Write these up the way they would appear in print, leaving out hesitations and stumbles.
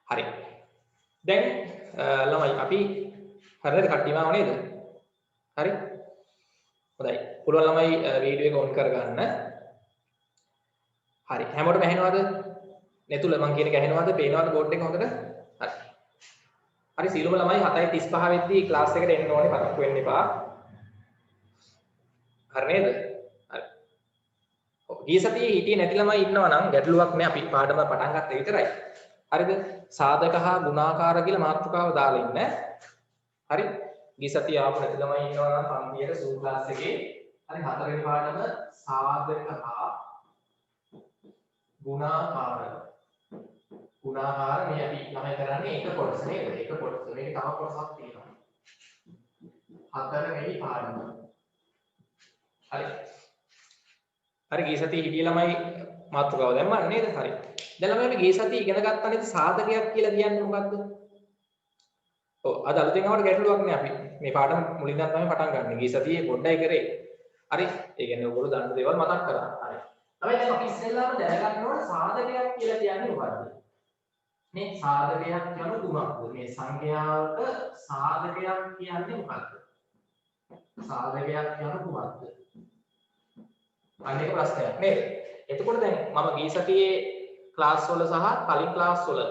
හරි. දැන් ළමයි අපි හරියට කට්ටියම ආව නේද? හරි. හොඳයි. පුළුවන් ළමයි වීඩියෝ එක ඔන් කරගන්න. හරි. හැමෝටම ඇහෙනවද? නෙතුල මං කියන එක ඇහෙනවද? පේනවද බෝඩ් එක හොඳට? හරි. හරි සීලම ළමයි 7:35 වෙද්දී ක්ලාස් එකට එන්න ඕනේ පතක් වෙන්න එපා. හරි නේද? හරි. ඔව්. ගිය සතියේ හිටියේ නැති ළමයි ඉන්නවා නම් ගැටලුවක් නෑ අපි පාඩම පටන් ගත්ත විතරයි. හරිද? සාධක හා ගුණාකාර කියලා මාතෘකාව දාලා ඉන්න. හරි? ගිය සතියේ ආපු නැති ළමයි ඉන්නවා නම් පන්තියේ සූ ක්ලාස් එකේ හරි හතරවෙනි පාඩම සාධක හා ගුණාකාර. ගුණාකාර මේ අපි ළමයි කරන්නේ එක කොටස නේද? එක කොටස. මේක තව කොටසක් තියෙනවා. හතරවෙනි පාඩම. හරි. හරි ගිය සතියේ හිටිය ළමයි මාතෘකාව දැම්මා නේද? හරි. දැන් ළමයි අපි ගිය සතියේ ඉගෙන ගත්තා නේද සාධකයක් කියලා කියන්නේ මොකද්ද? ඔව් අද අලුතෙන් ආවට ගැටලුවක් නෑ අපි. මේ පාඩම මුලින් ඉඳන් තමයි පටන් ගන්න. ගිය සතියේ පොඩ්ඩයි කරේ. හරි. ඒ කියන්නේ ඔයගොල්ලෝ දන්න දේවල් මතක් කරා. හරි. ළමයි දැන් අපි ඉස්සෙල්ලාම දැනගන්න ඕන සාධකයක් කියලා කියන්නේ මොකද්ද? මේ සාධකයක් යනු කුමක්ද? මේ සංඛ්‍යාවක සාධකයක් කියන්නේ මොකක්ද? සාධකයක් යනු කුමක්ද? අනේක ප්‍රශ්නයක් නේද? එතකොට දැන් මම ගිය සතියේ ක්ලාස් වල සහ කලින් ක්ලාස් වල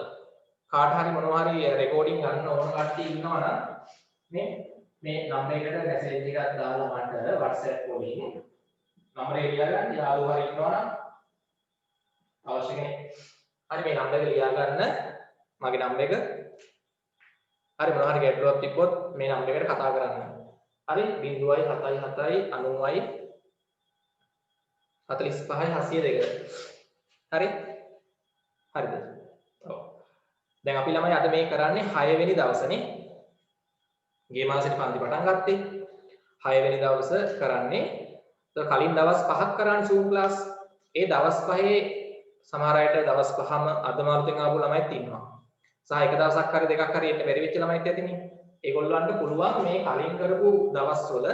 කාට හරි මොනවා හරි රෙකෝඩින් ගන්න ඕන කට්ටිය ඉන්නවා නම් මේ නම්බර් එකට මැසේජ් එකක් දාලා මට WhatsApp වලින් නම්බරේ ලියා ගන්න යාළුවා හරි ඉන්නවා නම් අවශ්‍ය කෙනෙක් හරි මේ නම්බර් එක ලියා ගන්න මගේ නම්බර් එක හරි මොනවා හරි ගැටලුවක් තිබ්බොත් මේ නම්බර් එකට කතා කරන්න හරි 077 90යි 45යි 702 හරි හරිද ඔව් දැන් අපි ළමයි අද මේ කරන්නේ 6 වෙනි දවසනේ ගිය මාසෙට පන්ති පටන් ගත්තේ 6 වෙනි දවස කරන්නේ කලින් දවස් 5ක් කරන්නේ Zoom class ඒ දවස් 5 සමහර අයට දවස් 5ම අදම අලුතෙන් ආපු ළමයිත් ඉන්නවා සහ එක දවසක් හරි දෙකක් හරි එන්න බැරි වෙච්ච ළමයිත් ඇතිනේ ඒගොල්ලන්ට පුළුවන් මේ කලින් කරපු දවස්වල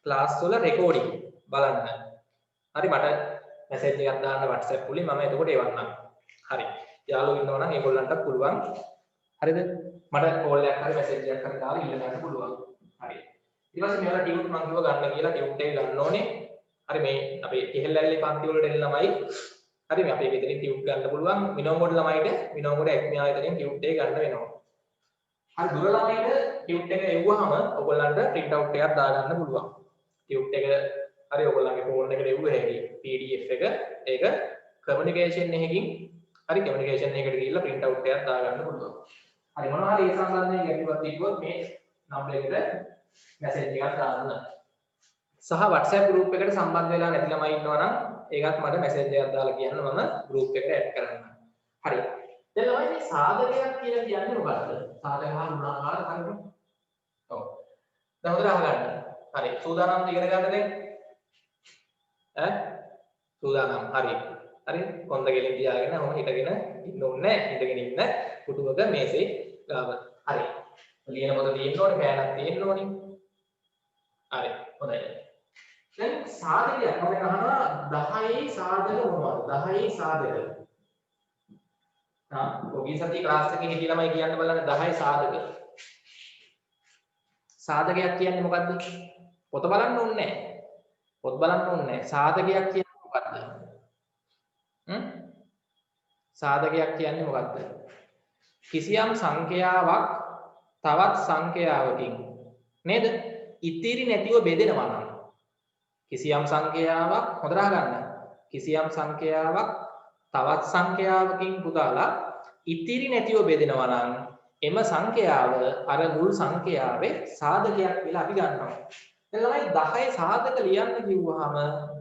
ක්ලාස් වල රෙකෝඩින් බලන්න හරි මට මැසේජ් එකක් දාන්න WhatsApp වලින් මම එතකොට එවන්නම් හරි යාළුවෝ ඉන්නවා නම් ඒගොල්ලන්ට පුළුවන් හරිද මට කෝල් එකක් හරි මැසේජ් එකක් හරි දාලා ඉල්ල ගන්න පුළුවන් හරි ඊට පස්සේ මේවල ටියුට් මම කිව්ව ගන්න කියලා ටියුට් එක ගන්න ඕනේ හරි මේ අපේ ඉහෙල්ලැල්ලේ පන්ති වලට එන ළමයි හරි මේ අපේ ගෙදරින් ටියුට් ගන්න පුළුවන් විනෝමෝඩ් ළමයිට විනෝමෝඩ් එක්මි ආයතනයෙන් ටියුට් එක ගන්න වෙනවා හරි දුර ළමයිට ටියුට් එක එව්වහම ඔයගොල්ලන්ට print out එකක් දාගන්න පුළුවන් ටියුට් එක හරි ඔයගොල්ලන්ගේ ෆෝන් එකට එව්ව හැටි PDF එක ඒක කමියුනිකේෂන් එකකින් හරි කමියුනිකේෂන් එකකට ගිහිල්ලා print out එකක් දාගන්න පුළුවන් හරි මොනවා හරි ඒ සම්බන්ධයෙන් ගැටලුවක් තිබ්බොත් මේ නම්බර් එකට මැසේජ් එකක් දාන්න සහ WhatsApp group එකට සම්බන්ධ වෙලා නැති ළමයි ඉන්නවා නම් ඒකත් මට මැසේජ් එකක් දාලා කියන්න මම group එකට ඇඩ් කරන්නම් හරි දැන් ළමයි මේ සාධකයක් කියලා කියන්නේ මොකක්ද සාධක හා ගුණාකාර හරිද ඔව් දැන් හොඳට අහගන්න හරි සූදානම් ඉගෙන ගන්න දැන් ඈ සූදානම් හරි හරි කොන්ද ගෙලින් තියාගෙන ඔහොම හිටගෙන ඉන්න ඕනේ හිටගෙන ඉන්න පුටුවක මේසේ ගාව හරි ලියන පොත තියෙන්න ඕනේ පෑනක් තියෙන්න ඕනේ හරි හොඳයි දැන් සාධකයක් මම අහනවා 10යි සාධක මොනවද 10යි සාධක ඔගී සති ක්ලාස් එකේ හිටිය ළමයි කියන්න බලන්න 10යි සාධක සාධකයක් කියන්නේ මොකද්ද පොත බලන්න ඕනේ නැහැ පොත් බලන්න ඕනේ නැහැ සාධකයක් කියන්නේ මොකද්ද සාධකයක් කියන්නේ මොකක්ද? කිසියම් සංඛ්‍යාවක් තවත් සංඛ්‍යාවකින් නේද? ඉතිරි නැතිව බෙදෙනවා නම් කිසියම් සංඛ්‍යාවක් හොඳට අහගන්න. කිසියම් සංඛ්‍යාවක් තවත් සංඛ්‍යාවකින් පුදාලා ඉතිරි නැතිව බෙදෙනවා නම් එම සංඛ්‍යාව අර මුල් සංඛ්‍යාවේ සාධකයක් කියලා අපි ගන්නවා. දැන් ළමයි 10 සාධක ලියන්න කිව්වහම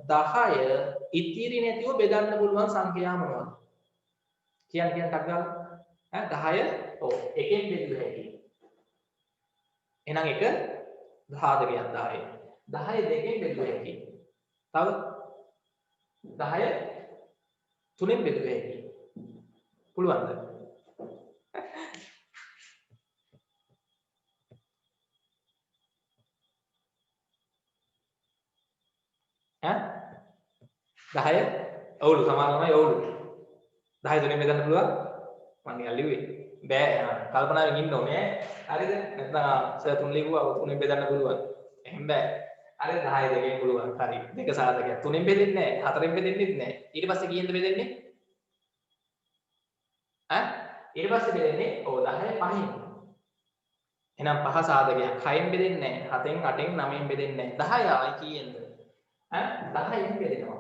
10 ඉතිරි නැතිව බෙදන්න පුළුවන් සංඛ්‍යා මොනවද? කියන්න ටක් ගාලා 10 ඔව් එකෙන් බෙදුව හැකි. එහෙනම් එක සාධකයක් 10. 10 දෙකෙන් බෙදුව හැකි. තව 10 තුනෙන් බෙදුව හැකි. පුළුවන්ද? ඈ 10 ඔව්ලු සමාන ළමයි ඔව්ලු 10 තුනෙන් බෙදන්න පුළුවන් නිකන් ලිව්වේ. බෑ කල්පනාවෙන් ඉන්න ඕනේ. හරිද? නැත්නම් සර් 3 ලිව්වා 3ෙන් බෙදන්න පුළුවන්. එහෙම බෑ. හරිද? 10 දෙකෙන් පුළුවන්. හරි. දෙක සාධකයක්. 3ෙන් බෙදෙන්නේ නැහැ. 4ෙන් බෙදෙන්නෙත් නැහැ. ඊට පස්සේ කීයෙන්ද බෙදෙන්නේ? ඈ? ඊට පස්සේ බෙදෙන්නේ 10 5ෙන්. එහෙනම් 5 සාධකයක්. 6ෙන් බෙදෙන්නේ නැහැ. 7ෙන් 8ෙන් 9ෙන් බෙදෙන්නේ නැහැ. 10 ආයි කීයෙන්ද? ඈ 10ෙන් බෙදෙනවා.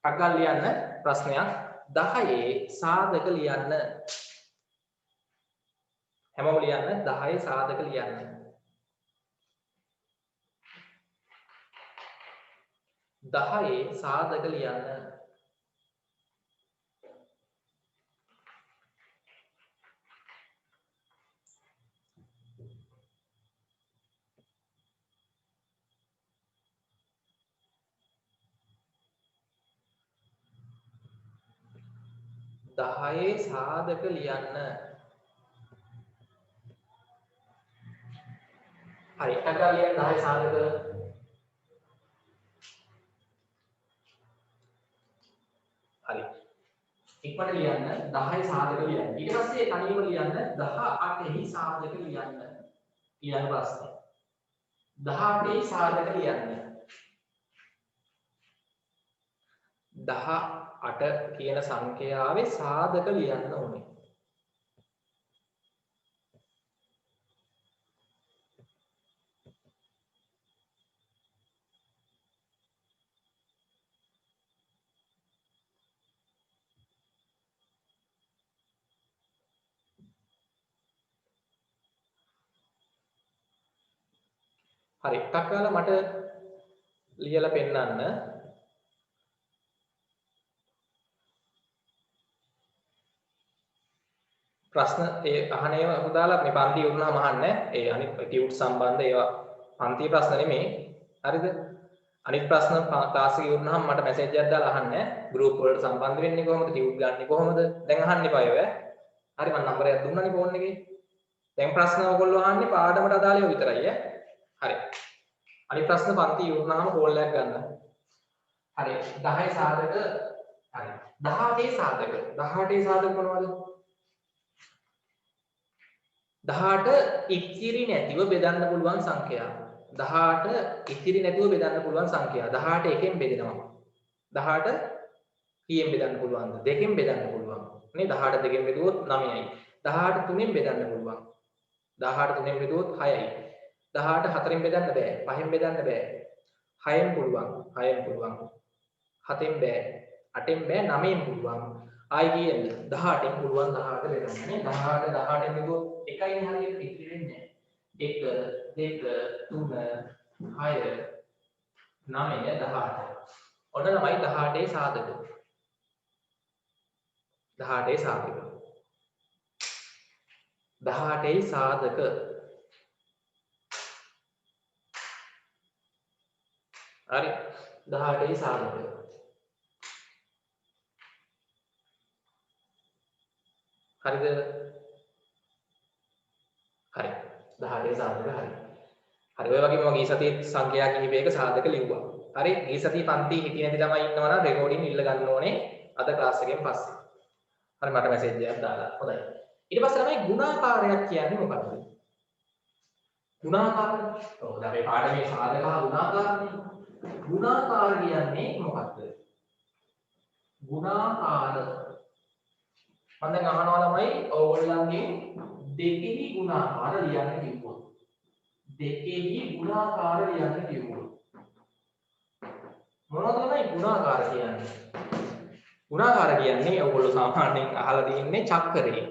ටග්ගල් ලියන්න ප්‍රශ්නයක් 10 සාධක ලියන්න. හැමෝම ලියන්න 10 සාධක ලියන්න. 10 සාධක ලියන්න. දහයේ සාධක ලියන්න. හරි ටග්ගල් ලියන්න 10 සාධක. හරි ඉක්මනට ලියන්න 10 සාධක ලියන්න. ඊට පස්සේ තනියම ලියන්න 18 සාධක ලියන්න. ඊළඟ ප්‍රශ්නය 18 සාධක ලියන්න. 18 කියන සංඛ්‍යාවේ සාධක ලියන්න ඕනේ. හරි ටක් ගාලා මට ලියලා පෙන්නන්න. ප්‍රශ්න ඒ අහන ඒවා හොදාලා මේ පන්ති වුණාම අහන්නේ. ඒ අනිත් ටියුට් සම්බන්ධ ඒවා පන්ති ප්‍රශ්න නෙමෙයි. හරිද? අනිත් ප්‍රශ්න ක්ලාස් එකේ වුණාම මට මැසේජ් එකක් දාලා අහන්නේ. ගෲප් වලට සම්බන්ධ වෙන්නේ කොහොමද? ටියුට් ගන්නෙ කොහොමද? දැන් අහන්න එපා ඒවා. හරි මම නම්බරයක් දුන්නානේ ෆෝන් එකේ. දැන් ප්‍රශ්න ඔයගොල්ලෝ අහන්නේ පාඩමට අදාළ ඒවා විතරයි ඈ. හරි. අනිත් ප්‍රශ්න පන්ති වුණාම කෝල් එකක් ගන්න. හරි 10 සාධක හරි 18 සාධක 18 සාධක මොනවද? 18 ඉතිරි නැතිව බෙදන්න පුළුවන් සංඛ්‍යා. 18 ඉතිරි නැතිව බෙදන්න පුළුවන් සංඛ්‍යා. 18 එකෙන් බෙදෙනවා. 18 කීයෙන් බෙදන්න පුළුවන්ද? දෙකෙන් බෙදන්න පුළුවන්. නේ 18 දෙකෙන් බෙදුවොත් 9යි. 18 තුනෙන් බෙදන්න පුළුවන්. 18 තුනෙන් බෙදුවොත් 6යි. 18 4ෙන් බෙදන්න බෑ. 5ෙන් බෙදන්න බෑ. 6ෙන් පුළුවන්. 6ෙන් පුළුවන්. 7ෙන් බෑ. 8ෙන් බෑ. 9ෙන් පුළුවන්. ආයි කීයද? 18ෙන් පුළුවන් 18 බෙදන්න නේ. 18 18ෙන් බෙදුවොත් එකයි හරියට ඉතිරි වෙන්නේ නැහැ. 1 2 3 6 9 18. ඔන්න තමයි 18 සාධක. 18 සාධක. 18 සාධක. හරි 18 සාධක. හරිද? හරි 18 සාධක හරි. හරි ඔය වගේම මම ගිය සතියේ සංඛ්‍යා කිහිපයක සාධක ලිව්වා. හරි ගිය සතියේ පන්ති හිටියේ නැති ළමයි ඉන්නවා නම් රෙකෝඩින් ඉල්ල ගන්න ඕනේ අද ක්ලාස් එකෙන් පස්සේ. හරි මට මැසේජ් එකක් දාලා. හොඳයි. ඊට පස්සේ තමයි ගුණාකාරයක් කියන්නේ මොකක්ද? ගුණාකාර. ඔව් දැන් මේ පාඩමේ සාධක හා ගුණාකාරනේ. ගුණාකාර කියන්නේ මොකක්ද? ගුණාකාර. මම දැන් අහනවා ළමයි ඕගොල්ලන්ගේ දෙකෙහි ගුණාකාර ලියන්න කිව්වොත්. දෙකෙහි ගුණාකාර ලියන්න කිව්වොත්. මොනවද ළමයි ගුණාකාර කියන්නේ? ගුණාකාර කියන්නේ ඕගොල්ලෝ සාමාන්‍යයෙන් අහලා තියෙන්නේ චක්‍රේ.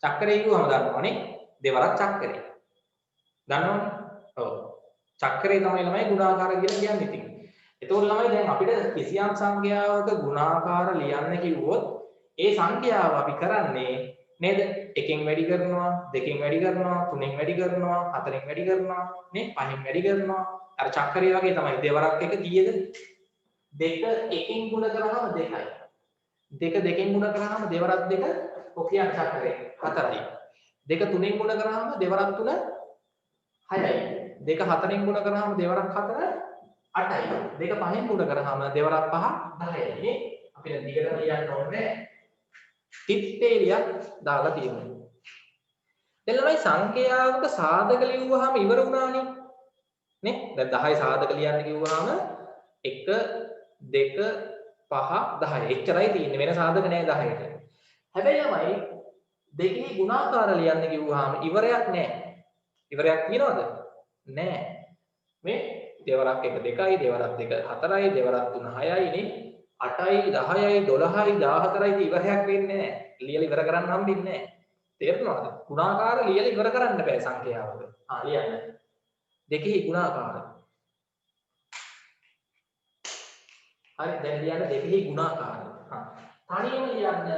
චක්‍රේ කියවම දන්නවනේ දෙවරක් චක්‍රේ. දන්නවනේ? ඔව්. චක්‍රේ තමයි ළමයි ගුණාකාර කියලා කියන්නේ ඉතින්. එතකොට ළමයි දැන් අපිට කිසියම් සංඛ්‍යාවක ගුණාකාර ලියන්න කිව්වොත් ඒ සංඛ්‍යාව අපි කරන්නේ නේද? එකෙන් වැඩි කරනවා, දෙකෙන් වැඩි කරනවා, තුනෙන් වැඩි කරනවා, හතරෙන් වැඩි කරනවා, නේ? පහෙන් වැඩි කරනවා. අර චක්‍රය වගේ තමයි දෙවරක් එක කීයද? දෙක එකෙන් ගුණ කරාම 2යි. දෙක දෙකෙන් ගුණ කරාම දෙවරක් දෙක ඔකියන් චක්‍රය 4යි. දෙක තුනෙන් ගුණ කරාම දෙවරක් 3 6යි. දෙක හතරෙන් ගුණ කරාම දෙවරක් 4 8යි. දෙක පහෙන් ගුණ කරාම දෙවරක් 5 10යි නේ? අපිට දිගටම ලියන්න ඕනේ. තිප්පේලියක් දාලා තියෙනවා. දැන් ළමයි සංඛ්‍යාවක සාධක ලියුවාම ඉවර වුණානේ. නේ? දැන් 10 සාධක ලියන්න කිව්වහම 1 2 5 10 එච්චරයි තියෙන්නේ. වෙන සාධක නෑ 10ට. හැබැයි ළමයි දෙකේ ගුණාකාර ලියන්න කිව්වහම ඉවරයක් නෑ. ඉවරයක් තියනවද? නෑ. මේ දෙවරක් 1 2යි, දෙවරක් 2 4යි, දෙවරක් 3 6යි නේ. 8යි 10යි 12යි 14යි ඉවරයක් වෙන්නේ නෑ. ලියලා ඉවර කරන්න හම්බෙන්නේ නෑ. තේරෙනවද? ගුණාකාර ලියලා ඉවර කරන්න බෑ සංඛ්‍යාවක. ලියන්න. දෙකේ ගුණාකාර. හරි දැන් ලියන්න දෙකේ ගුණාකාර. තනියම ලියන්න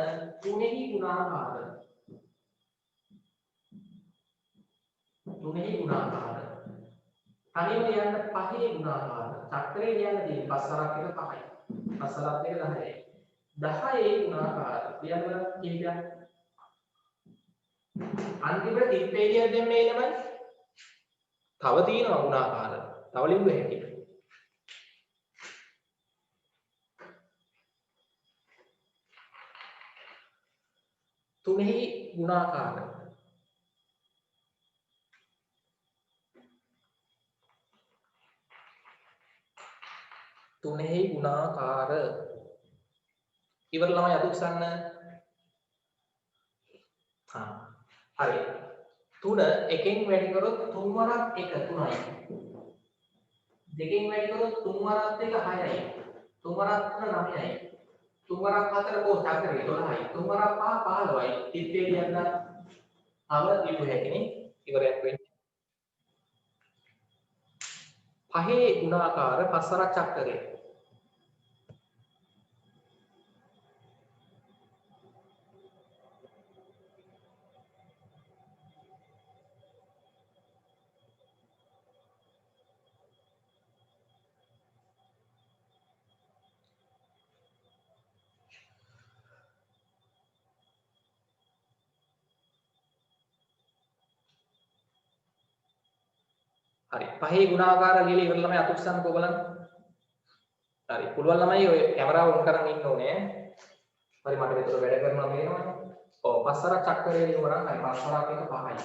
තුනෙහි ගුණාකාර. තුනෙහි ගුණාකාර. තනියම ලියන්න පහේ ගුණාකාර. චක්‍රේ ලියන්න තියෙන්නේ 5 වරක් එක 5යි. 5 වරක් එක 10යි. 10ේ ගුණාකාර. ලියන්න කීයක්? අන්තිමට තිප්පේලියක් දෙන්නේ ළමයි. තව තියෙනවා ගුණාකාර. තව ලිව්ව හැටි. තුනෙහි ගුණාකාර. තුනෙහි ගුණාකාර. ඉවර ළමයි අත උස්සන්න. හරි. 3 එකෙන් වැඩි කරොත් 3 වරක් 1 3යි. දෙකෙන් වැඩි කරොත් 3 වරක් 1 6යි. 3 වරක් 3 9යි. 3 වරක් 4 කො චක්‍රේ 12යි. 3 වරක් 5 15යි. තිප්පේ ලියන්න තව ලියු හැකිනේ ඉවරයක් වෙන්නේ. පහේ ගුණාකාර 5 වරක් චක්‍රේ. හරි. පහේ ගුණාකාර ලියලා ඉවර ළමයි අත උස්සන්නකෝ බලන්න. හරි. පුළුවන් ළමයි ඔය කැමරාව ඔන් කරන් ඉන්න ඕනේ. හරි මට මෙතන වැඩ කරනවා පේනවනේ. ඔව් 5 වරක් චක්‍රේ ලියුවා නම් හරි 5 වරක් එක 5යි.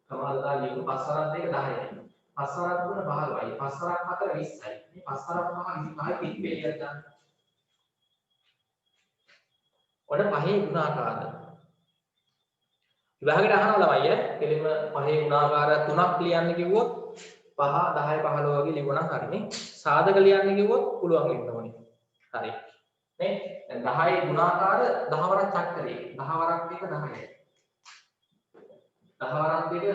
සමානතා ලියමු 5 වරක් දෙක 10යි. 5 වරක් 3 15යි. 5 වරක් 4 20යි. මේ 5 වරක් 5 25යි පිට්පේලියක් ගන්න. ඔන්න පහේ ගුණාකාර. විභාගෙට අහනවා ළමයි කෙලින්ම පහේ ගුණාකාර 3ක් ලියන්න කිව්වොත් 5 10 15 වගේ ලියවනම් හරිනේ. සාධක ලියන්න කිව්වොත් පුළුවන් වෙන්න ඕනේ. හරි. නේ? දැන් 10 ගුණාකාර 10 වරක් චක්‍රේ. 10 වරක් 1 10යි. 10 වරක් 2 20යි.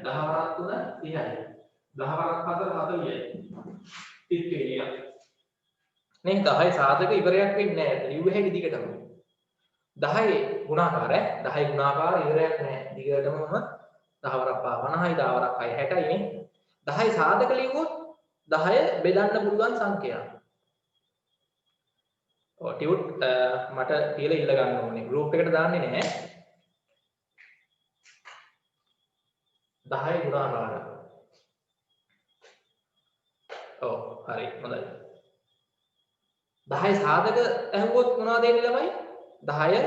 10 වරක් 3 30යි. 10 වරක් 4 40යි. පිට්පේලියක්. නේ 10 සාධක ඉවරයක් වෙන්නේ නැහැ. ලිව්ව හැකි දිගටම. 10 ගුණාකාර 10 ගුණාකාර ඉවරයක් නැහැ. දිගටම 10 වරක් 50යි 10 වරක් 6 60යි නේ. 10 සාධක ලිව්වොත් 10 බෙදන්න පුළුවන් සංඛ්‍යා. ඔව් ටියුට් මට කියලා ඉල්ල ගන්න ඕනේ. ගෲප් එකට දාන්නේ නැහැ. 10 ගුණාකාර. ඔව් හරි හොඳයි. 10 සාධක ඇහුවොත් මොනවද දෙන්නේ ළමයි? 10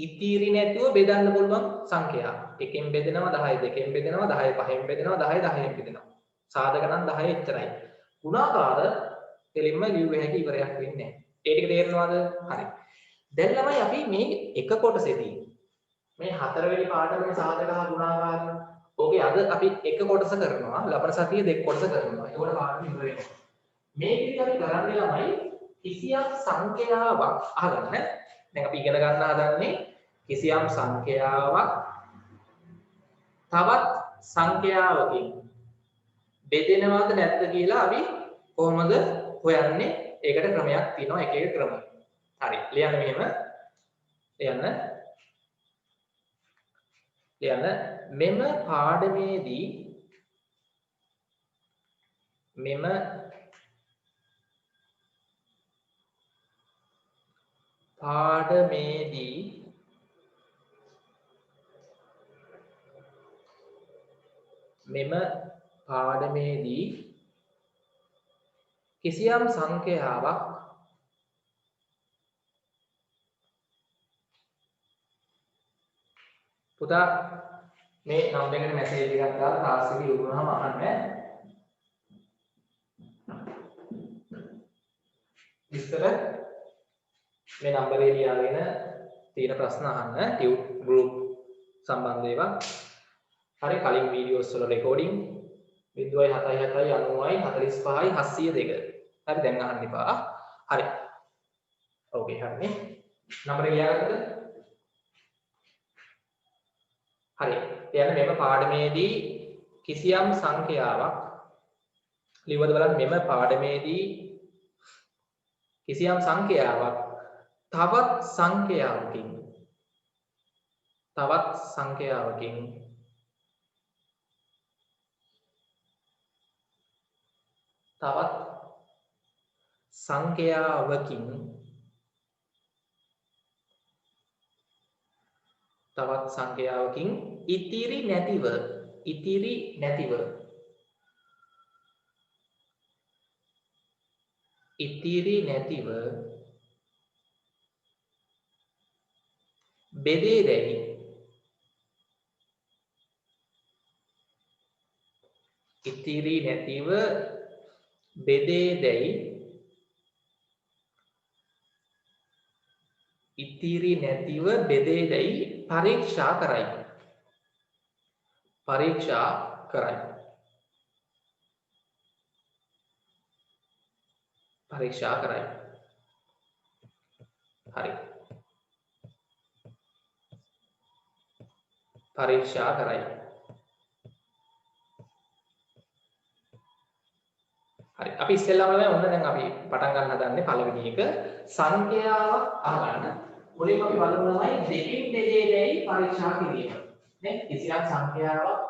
ඉතිරි නැතුව බෙදන්න පුළුවන් සංඛ්‍යා. එකෙන් බෙදෙනවා 10, දෙකෙන් බෙදෙනවා 10, පහෙන් බෙදෙනවා 10, 10ෙන් බෙදෙනවා. සාධක නම් 10 එච්චරයි. ගුණාකාර දෙලින්ම ලියුව හැකි ඉවරයක් වෙන්නේ නැහැ. ඒ ටික තේරෙනවද? හරි. දැන් ළමයි අපි මේ එක කොටසේදී මේ හතරවෙනි පාඩමේ සාධක හා ගුණාකාර ඕකේ අද අපි එක කොටස කරනවා. ලබන සතියේ දෙක කොටස කරනවා. ඒකට පාඩම ඉවර වෙනවා. මේකදී අපි කරන්නේ ළමයි කිසියම් සංඛ්‍යාවක් අහගන්න. දැන් අපි ඉගෙන ගන්න හදන්නේ කිසියම් සංඛ්‍යාවක් තවත් සංඛ්‍යාවකින් බෙදෙනවද නැද්ද කියලා අපි කොහොමද හොයන්නේ? ඒකට ක්‍රමයක් තියෙනවා එක එක ක්‍රම. හරි. ලියන්න මෙහෙම. ලියන්න මෙම පාඩමේදී කිසියම් සංඛ්‍යාවක් පුතා මේ නම්බර් එකට මැසේජ් එකක් දාලා ක්ලාස් එකේ යොමුනහම අහන්න. විස්තර මේ නම්බරේ ලියාගෙන තියෙන ප්‍රශ්න අහන්න ටියුට් ගෲප් සම්බන්ධ ඒවා. හරි කලින් වීඩියෝස් වල රෙකෝඩින් 0.7790.45.702. හරි දැන් අහන්න එපා. හරි. ඕකේ හරිනේ. නම්බරේ ලියාගත්තද? හරි. එයන්න මෙම පාඩමේදී කිසියම් සංඛ්‍යාවක් ලියවද බලන්න මෙම පාඩමේදී කිසියම් සංඛ්‍යාවක් තවත් සංඛ්‍යාවකින් තවත් සංඛ්‍යාවකින් ඉතිරි නැතිව බෙදේදැයි පරීක්ෂා කරයි. හරි. පරීක්ෂා කරයි. හරි. අපි ඉස්සෙල්ලාම ඔන්න දැන් අපි පටන් ගන්න හදන්නේ පළවෙනි එක සංඛ්‍යාවක් අහගන්න. මුලින්ම අපි බලමු තමයි දෙකින් බෙදේදැයි පරීක්ෂා කිරීම. නේ? කිසියම් සංඛ්‍යාවක්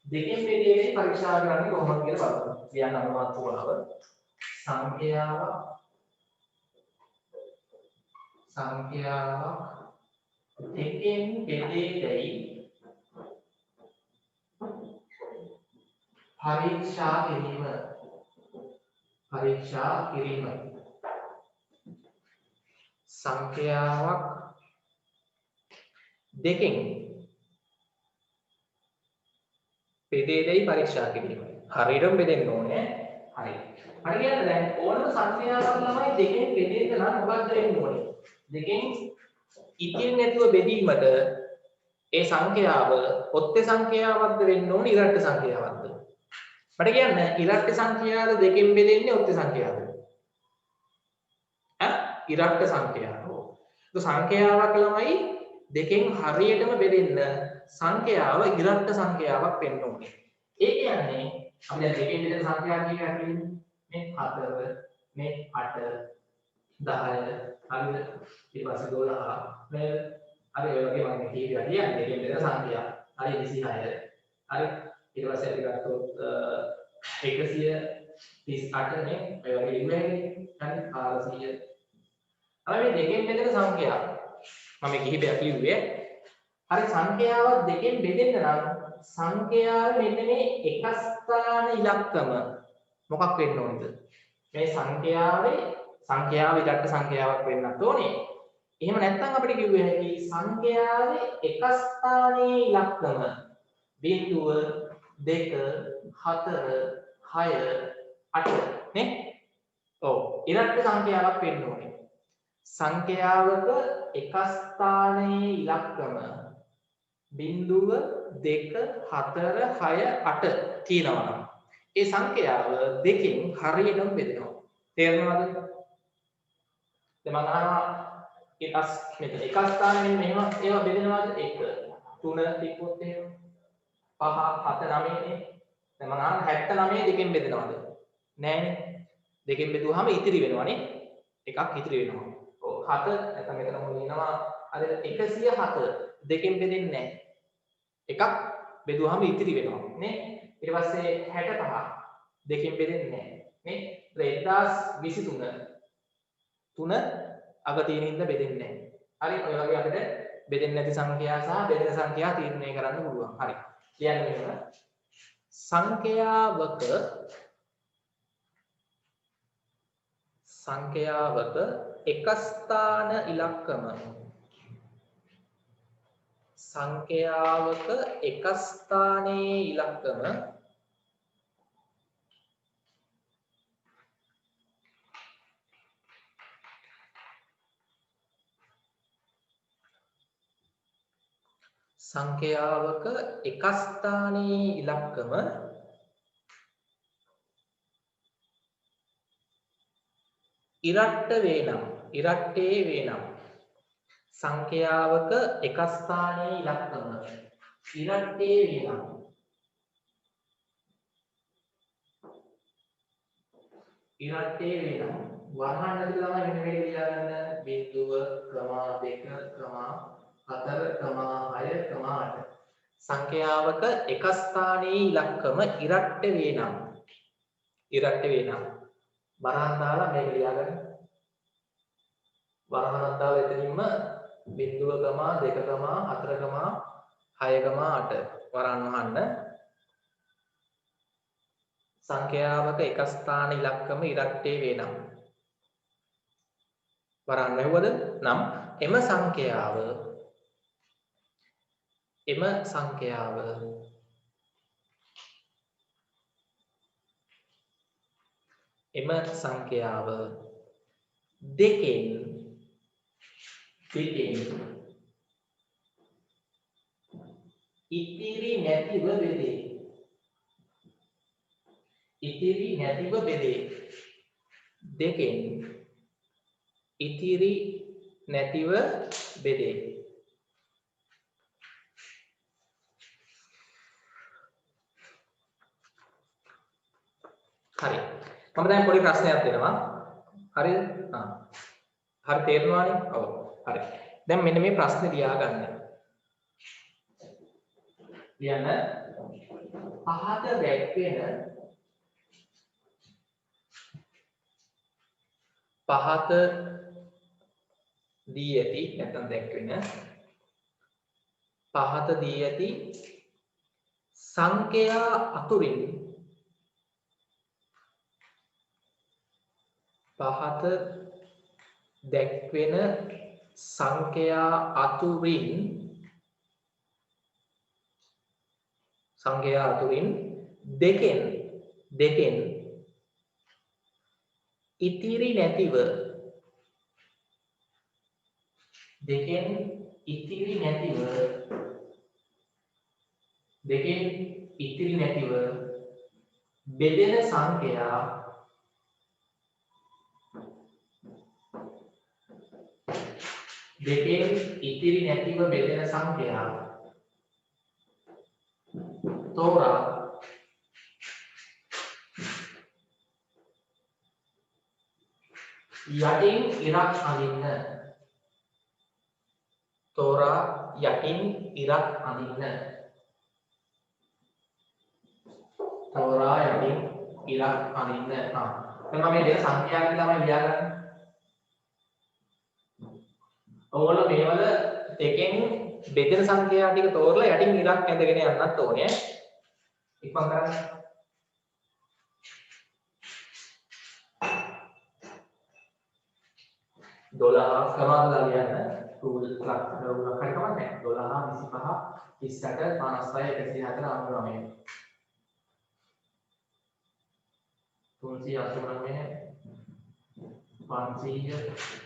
දෙකින් බෙදේදැයි පරීක්ෂා කරන්නේ කොහොමද කියලා බලමු. කියන්න අනුමාතුරව සංඛ්‍යාවක් දෙකින් බෙදේදැයි පරීක්ෂා කිරීම. සංඛ්‍යාවක් දෙකින් බෙදේදැයි පරීක්ෂා කිරීම. හරියටම බෙදෙන්න ඕනේ. හරි. හරි කියන්නේ දැන් ඕනම සංඛ්‍යාවක් ළමයි දෙකෙන් බෙදෙන්න නම් මොකක්ද වෙන්න ඕනේ? දෙකෙන් ඉතිරි නැතුව බෙදීමට ඒ සංඛ්‍යාව ඔත්තේ සංඛ්‍යාවක්ද වෙන්න ඕනේ ඉරට්ට සංඛ්‍යාවක්ද? මට කියන්න ඉරට්ට සංඛ්‍යාවද දෙකෙන් බෙදෙන්නේ ඔත්තේ සංඛ්‍යාවද? ඉරට්ට සංඛ්‍යාව. ඒක සංඛ්‍යාවක් ළමයි දෙකෙන් හරියටම බෙදෙන්න සංඛ්‍යාව ඉරට්ට සංඛ්‍යාවක් වෙන්න ඕනේ. ඒ කියන්නේ අපි දැන් දෙකෙන් බෙදෙන සංඛ්‍යා කීයක් කියන්නේ? මේ 4 මේ 8 10 හරිද? ඊට පස්සේ 12 මේ අර ඒ වගේ වගේ කීපයක් කියන්නේ දෙකෙන් බෙදෙන සංඛ්‍යා. හරි 26 හරි ඊට පස්සේ අපි ගත්තොත් 138 නේ ඒ වගේ ඉන්නේ හරි 400 අර මේ දෙකෙන් බෙදෙන සංඛ්‍යාව මම කිහිපයක් ලිව්වේ. හරි සංඛ්‍යාවක් දෙකෙන් බෙදෙන්න නම් සංඛ්‍යාවේ මෙන්න මේ එක ස්ථාන ඉලක්කම මොකක් වෙන්න ඕනද? මේ සංඛ්‍යාව ඉරට්ට සංඛ්‍යාවක් වෙන්නත් ඕනේ. එහෙම නැත්නම් අපිට කිව්වේ හැකි සංඛ්‍යාවේ එක ස්ථානයේ ඉලක්කම 0 2 4 6 8 නේ? ඔව් ඉරට්ට සංඛ්‍යාවක් වෙන්න ඕනේ. සංඛ්‍යාවක එක ස්ථානයේ ඉලක්කම 0 2 4 6 8 තියෙනවා නම් ඒ සංඛ්‍යාව දෙකෙන් හරියටම බෙදෙනවා. තේරෙනවද? දැන් මම අහනවා එක ස්ථානයෙන් මෙහෙම ඒවා බෙදෙනවද? 1 3 තිබ්බොත් එහෙම 5 7 9 නේ. දැන් මම අහනවා 79 දෙකෙන් බෙදෙනවද? නෑනේ. දෙකෙන් බෙදුවාම ඉතිරි වෙනවනේ. එකක් ඉතිරි වෙනවා. ඔව් 7 නැත්නම් මෙතන මොන ඉනවා අර 107 දෙකෙන් බෙදෙන්නේ නැහැ. එකක් බෙදුවාම ඉතිරි වෙනවා නේ. ඊට පස්සේ 65 දෙකෙන් බෙදෙන්නේ නැහැ නේ. 1023 3 අග තියෙන ඉඳ බෙදෙන්නේ නැහැ. හරි ඔය වගේ අපිට බෙදෙන්නේ නැති සංඛ්‍යා සහ බෙදෙන සංඛ්‍යා තීරණය කරන්න පුළුවන්. හරි. ලියන්න මෙන්න. සංඛ්‍යාවක එක ස්ථාන ඉලක්කම සංඛ්‍යාවක එක ස්ථානයේ ඉලක්කම සංඛ්‍යාවක එක ස්ථානයේ ඉලක්කම ඉරට්ට ඉරට්ටේ වේනම් සංඛ්‍යාවක එක ස්ථානයේ ඉලක්කම ඉරට්ටේ වේනම් වරහන් ඇතුළේ තමයි මෙන්න මේක ලියාගන්න බිංදුව, ක්‍රමා 2, ක්‍රමා 4, ක්‍රමා 6, ක්‍රමා 8 සංඛ්‍යාවක එක ස්ථානයේ ඉලක්කම ඉරට්ට වේනම් වරහන් දාලා මේක ලියාගන්න. වරහනක් දාලා එතනින්ම බිංදුව, ක්‍රමා 2, ක්‍රමා 4, ක්‍රමා 6, ක්‍රමා 8 වරහන් වහන්න. සංඛ්‍යාවක එක ස්ථාන ඉලක්කම ඉරට්ටේ වේනම් වරහන් වැහුවද නම් එම සංඛ්‍යාව දෙකෙන් ඉතිරි නැතිව බෙදේ. දෙකෙන් ඉතිරි නැතිව බෙදේ. හරි. මම දැන් පොඩි ප්‍රශ්නයක් දෙනවා. හරිද? හරි තේරෙනවානේ? ඔව්. හරි. දැන් මෙන්න මේ ප්‍රශ්නේ ලියා ගන්න. ලියන්න. පහත දැක්වෙන පහත දී ඇති නැත්නම් දැක්වෙන පහත දී ඇති සංඛ්‍යා අතුරින් පහත දැක්වෙන සංඛ්‍යා අතුරින් දෙකෙන් ඉතිරි නැතිව බෙදෙන සංඛ්‍යා තෝරා යටින් ඉරක් අඳින්න. මම මේ දෙක සංඛ්‍යා කියලා තමයි ලියාගන්නේ. ඕගොල්ලෝ මේවල දෙකෙන් බෙදෙන සංඛ්‍යා ටික තෝරලා යටින් ඉරක් ඇඳගෙන යන්නත් ඕනේ. ඉක්මන් කරන්න. $12 ක්‍රමාංක ලියන්න. රූල් එකක් හරි කමන්නේ. 12 25 38 56 104 99 389 500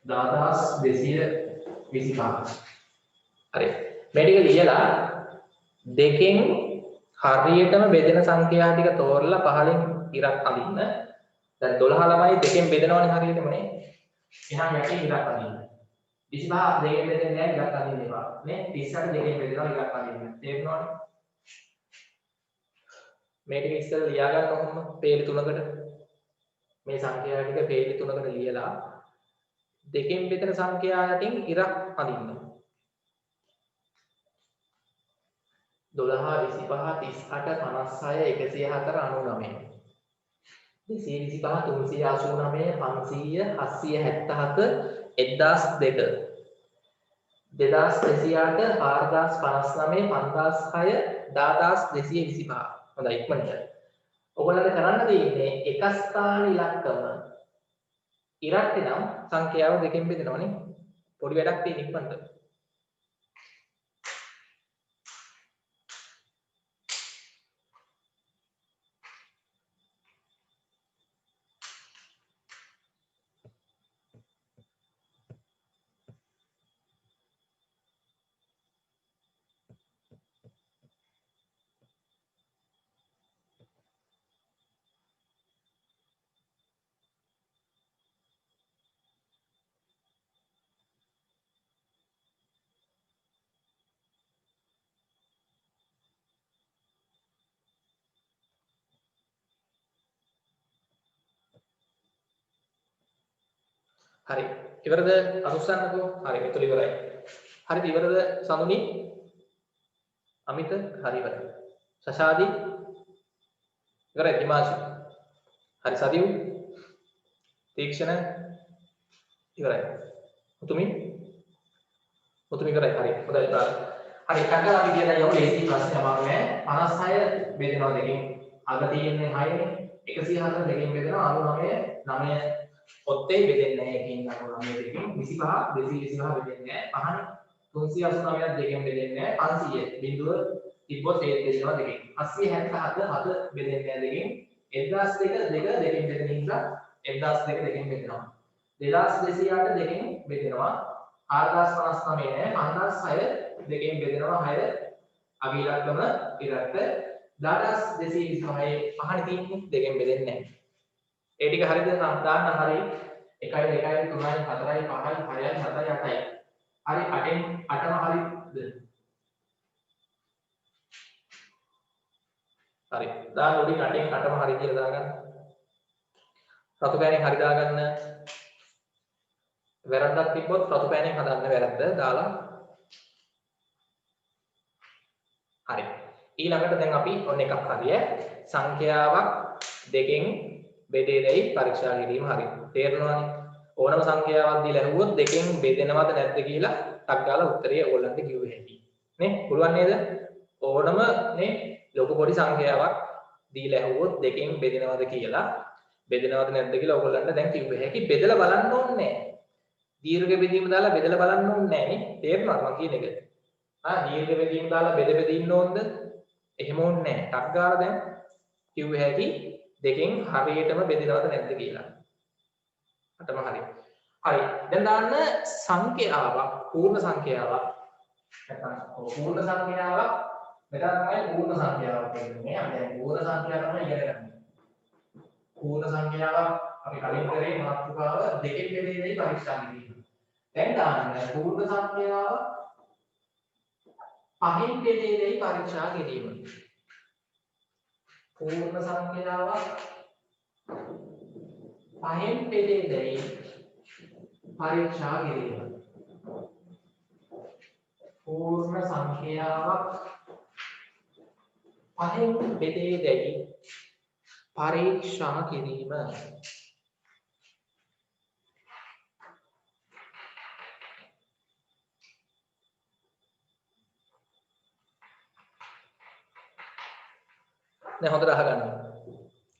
877 1002 හරි මේ ටික ලියලා දෙකෙන් හරියටම බෙදෙන සංඛ්‍යා ටික තෝරලා පහලින් ඉරක් අඳින්න. දැන් 12 ළමයි දෙකෙන් බෙදනවනේ හරියටම නේ. එහෙනම් යටින් ඉරක් අඳින්න. 25 දෙකෙන් බෙදෙන්නේ නැහැ ඉරක් අඳින්න එපා. නේ 38 දෙකෙන් බෙදෙනවා ඉරක් අඳින්න. තේරෙනවනේ? මේ ටික ඉස්සෙල්ලා ලියා ගන්න කොහොමද? පේලි තුනකට. මේ සංඛ්‍යා ටික පේලි තුනකට ලියලා දෙකෙන් බෙදෙන සංඛ්‍යා යටින් ඉරක් අඳින්න. 12 25 38 56 104 99 225 389 500 777 1002 2208 4059 5006 10225 හොඳයි ඉක්මනට ඔයගොල්ලන්ට කරන්න තියෙන්නේ එක ස්ථාන ඉලක්කම ඉරට්ටේ නම් සංඛ්‍යාව දෙකෙන් බෙදනවනේ පොඩි වැඩක් තියෙන ඉක්මනට හරි ඉවරද අරුස්සන්නකෝ හරි එතකොට ඉවරයි හරිද ඉවරද සඳුනි අමිත හරි ඉවරයි සෂාදි ඉවරයි හිමාංශු හරි සදිව් තීක්ෂණ ඉවරයි මුතුමි ඉවරයි හරි හොඳයි හරි කඩලා අපි කියන යමු ලේසි ප්‍රශ්න අමාරු නෑ 56 බෙදෙනවා දෙකෙන් අග තියෙන්නේ 6 නේ 104 දෙකෙන් බෙදෙනවා 99 9 ඔත්තේ බෙදෙන්නේ නැහැ එකකින් 99 දෙකෙන් 25 225 බෙදෙන්නේ නැහැ පහන 389ක් දෙකෙන් බෙදෙන්නේ නැහැ 500 බිඳුව තිබ්බොත් ඒ බෙදෙනවා දෙකෙන් 877 7 බෙදෙන්නේ නැහැ දෙකෙන් 1002 දෙකෙන් බෙදෙන නිසා 1002 දෙකෙන් බෙදෙනවා 2208 දෙකෙන් බෙදෙනවා 4059 5006 දෙකෙන් බෙදෙනවා 6 අග ඉලක්කම ඉරට 10225 පහන තියෙන්නේ දෙකෙන් බෙදෙන්නේ නැහැ ඒ ටික හරියද දාන්න හරි 1 2 3 4 5 6 7 8යි හරි 8න් 8ම හරිද හරි දාන්න උඩින් 8න් 8ම හරි කියලා දාගන්න රතු පෑනෙන් හරි දාගන්න වැරද්දක් තිබ්බොත් රතු පෑනෙන් හදන්න වැරද්ද දාලා හරි ඊළඟට දැන් අපි ඔන්න එකක් හරිය සංඛ්‍යාවක් දෙකෙන් බෙදේදයි පරීක්ෂා කිරීම හරි තේරෙනවනේ ඕනම සංඛ්‍යාවක් දීලා ඇහුවොත් දෙකෙන් බෙදෙනවද නැද්ද කියලා ටක් ගාලා උත්තරය ඕගොල්ලන්ට කිව්ව හැටි නේ පුළුවන් නේද ඕනම නේ ලොකු පොඩි සංඛ්‍යාවක් දීලා ඇහුවොත් දෙකෙන් බෙදෙනවද කියලා බෙදෙනවද නැද්ද කියලා ඕගොල්ලන්ට දැන් කිව්ව හැකි බෙදලා බලන්න ඕනේ දීර්ඝ බෙදීම දාලා බෙදලා බලන්න ඕනේ නේ තේරෙනවද මම කියන එක දීර්ඝ බෙදීම දාලා බෙද ඉන්න ඕනද එහෙම ඕනේ නැහැ ටක් ගාලා දැන් කිව්ව හැකි දෙකෙන් හරියටම බෙදෙනවද නැද්ද කියලා. අටම හරි. හරි. දැන් දාන්න සංඛ්‍යාවක් පූර්ණ සංඛ්‍යාවක් නැත්නම් පූර්ණ සංඛ්‍යාවක් මෙතන තමයි පූර්ණ සංඛ්‍යාවක් කියන්නේ. අපි දැන් පූර්ණ සංඛ්‍යාව තමයි ඉගෙන ගන්න. පූර්ණ සංඛ්‍යාවක් අපි කලින් කරේ මාතෘකාව දෙකෙන් බෙදෙන්නේ පරීක්ෂා කිරීම. දැන් දාන්න පූර්ණ සංඛ්‍යාව පහෙන් බෙදෙන්නේ පරීක්ෂා කිරීම. पूर्ण संख्याවක් පහෙන් බෙදෙන්නේ පරීක්ෂා කිරීම. पूर्ण සංඛ්‍යාවක් පහෙන් බෙදෙන්නේ පරීක්ෂා කිරීම. දැන් හොඳට අහගන්න.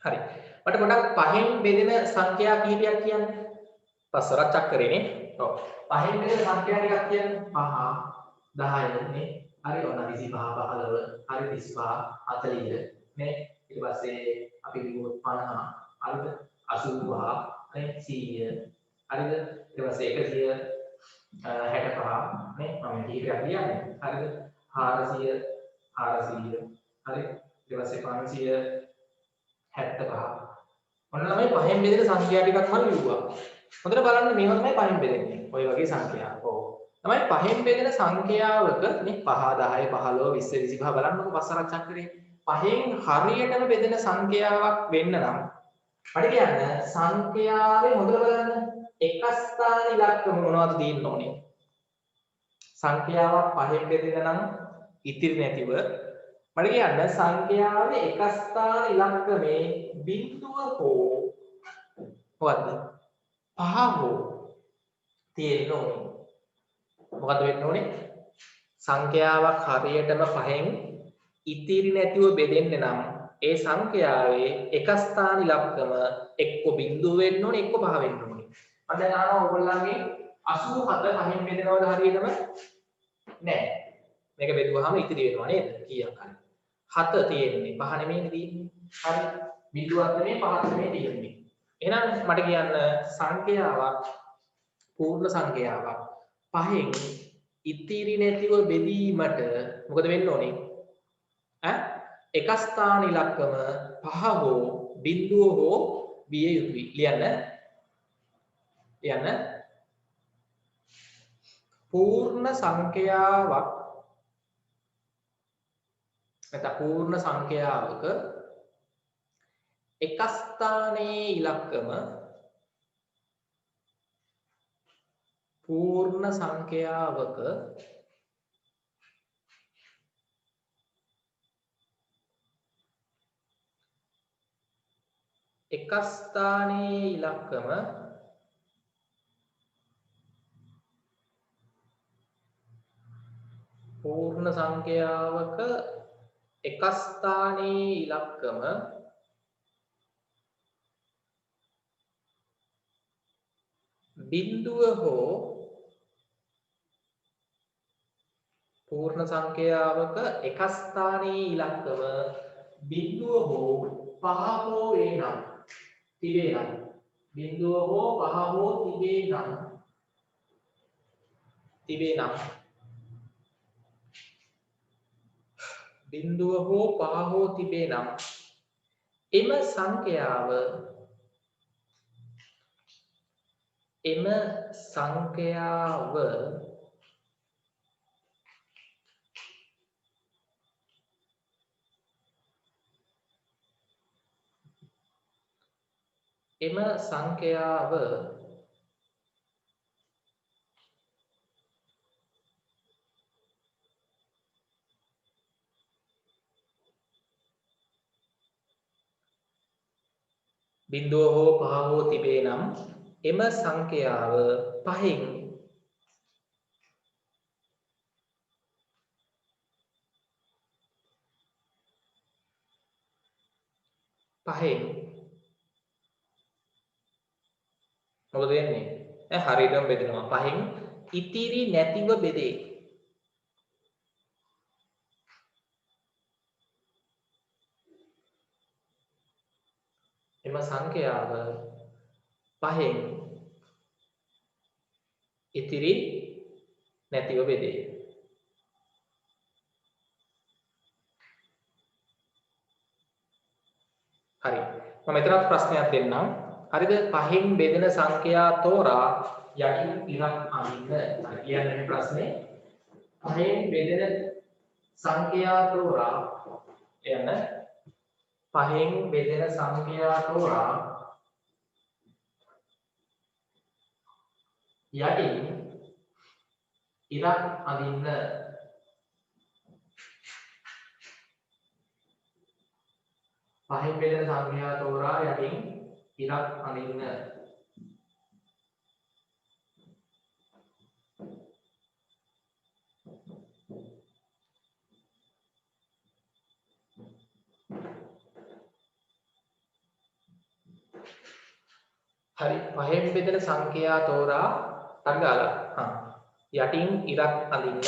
හරි. මට පොඩක් පහෙන් බෙදෙන සංඛ්‍යා කිහිපයක් කියන්න. පස්වරක් චක්‍රේනේ. ඔව්. පහෙන් බෙදෙන සංඛ්‍යා ටිකක් කියන්න. 5 10 නේ. හරි ඔන්න 25 15 හරි 35 40 නේ. ඊට පස්සේ අපි ගියොත් 50 හරිද? 85 නේ 100 හරිද? ඊට පස්සේ 165 නේ. මම කිහිපයක් කියන්නේ. හරිද? 400 හරි ඊට පස්සේ 575 ඔන්න තමයි පහෙන් බෙදෙන සංඛ්‍යා ටිකක් මම ලිව්වා. හොඳට බලන්න මේවා තමයි පහෙන් බෙදෙන්නේ. ඔය වගේ සංඛ්‍යා. ඔව්. තමයි පහෙන් බෙදෙන සංඛ්‍යාවක මේ 5 10 15 20 25 බලන්නකො පස්වරක් චක්‍රේ. පහෙන් හරියටම බෙදෙන සංඛ්‍යාවක් වෙන්න නම් මට කියන්න සංඛ්‍යාවේ හොඳට බලන්න එක ස්ථාන ඉලක්කම මොනවද තියෙන්න ඕනේ? සංඛ්‍යාවක් පහෙන් බෙදෙන නම් ඉතිරි නැතිව මට කියන්න සංඛ්‍යාවේ එක ස්ථාන ඉලක්කමේ බිංදුව හෝ මොකද්ද? පහ හෝ තියෙන්න ඕනේ. මොකද වෙන්න ඕනේ? සංඛ්‍යාවක් හරියටම පහෙන් ඉතිරි නැතිව බෙදෙන්න නම් ඒ සංඛ්‍යාවේ එක ස්ථාන ඉලක්කම එක්ක බිංදුව වෙන්න ඕනේ එක්ක පහ වෙන්න ඕනේ. මම දැන් අහනවා ඔයගොල්ලන්ගේ 87 පහෙන් බෙදෙනවද හරියටම? නෑ. මේක බෙදුවාම ඉතිරි වෙනවා නේද? කීයක් හරි. 7 තියෙන්නේ 5 නෙමෙයි තියෙන්නේ. හරි. බිංදුවක් නෙමෙයි පහක් නෙමෙයි තියෙන්නේ. එහෙනම් මට කියන්න සංඛ්‍යාවක් පූර්ණ සංඛ්‍යාවක් පහෙන් ඉතිරි නැතිව බෙදීමට මොකද වෙන්න ඕනේ? එක ස්ථාන ඉලක්කම පහ හෝ බිංදුව හෝ විය යුතුයි. ලියන්න පූර්ණ සංඛ්‍යාවක් නැත්නම් පූර්ණ සංඛ්‍යාවක එක ස්ථානයේ ඉලක්කම පූර්ණ සංඛ්‍යාවක එක ස්ථානයේ ඉලක්කම පූර්ණ සංඛ්‍යාවක එක ස්ථානයේ ඉලක්කම බිංදුව හෝ පූර්ණ සංඛ්‍යාවක එක ස්ථානයේ ඉලක්කම බිංදුව හෝ පහ හෝ වේ නම් තිබේ නම් බිංදුව හෝ පහ හෝ තිබේ නම් බිංදුව හෝ පහ හෝ තිබේ නම් එම සංඛ්‍යාව බිංදුව හෝ පහ හෝ තිබේ නම් එම සංඛ්‍යාව පහෙන් මොකද වෙන්නේ? හරියටම බෙදෙනවා. පහෙන් ඉතිරි නැතිව බෙදේ. එම සංඛ්‍යාව පහෙන් ඉතිරි නැතිව බෙදේ. හරි. මම මෙතනත් ප්‍රශ්නයක් දෙන්නම්. හරිද? පහෙන් බෙදෙන සංඛ්‍යා තෝරා යටින් ඉරක් අඳින්න. හරි කියන්නේ මේ ප්‍රශ්නේ. පහෙන් බෙදෙන සංඛ්‍යා තෝරා යන පහෙන් බෙදෙන සංඛ්‍යා තෝරා යටින් ඉරක් අඳින්න. පහෙන් බෙදෙන සංඛ්‍යා තෝරා යටින් ඉරක් අඳින්න. හරි. පහෙන් බෙදෙන සංඛ්‍යා තෝරා අංගාලා යටින් ඉරක් අඳින්න.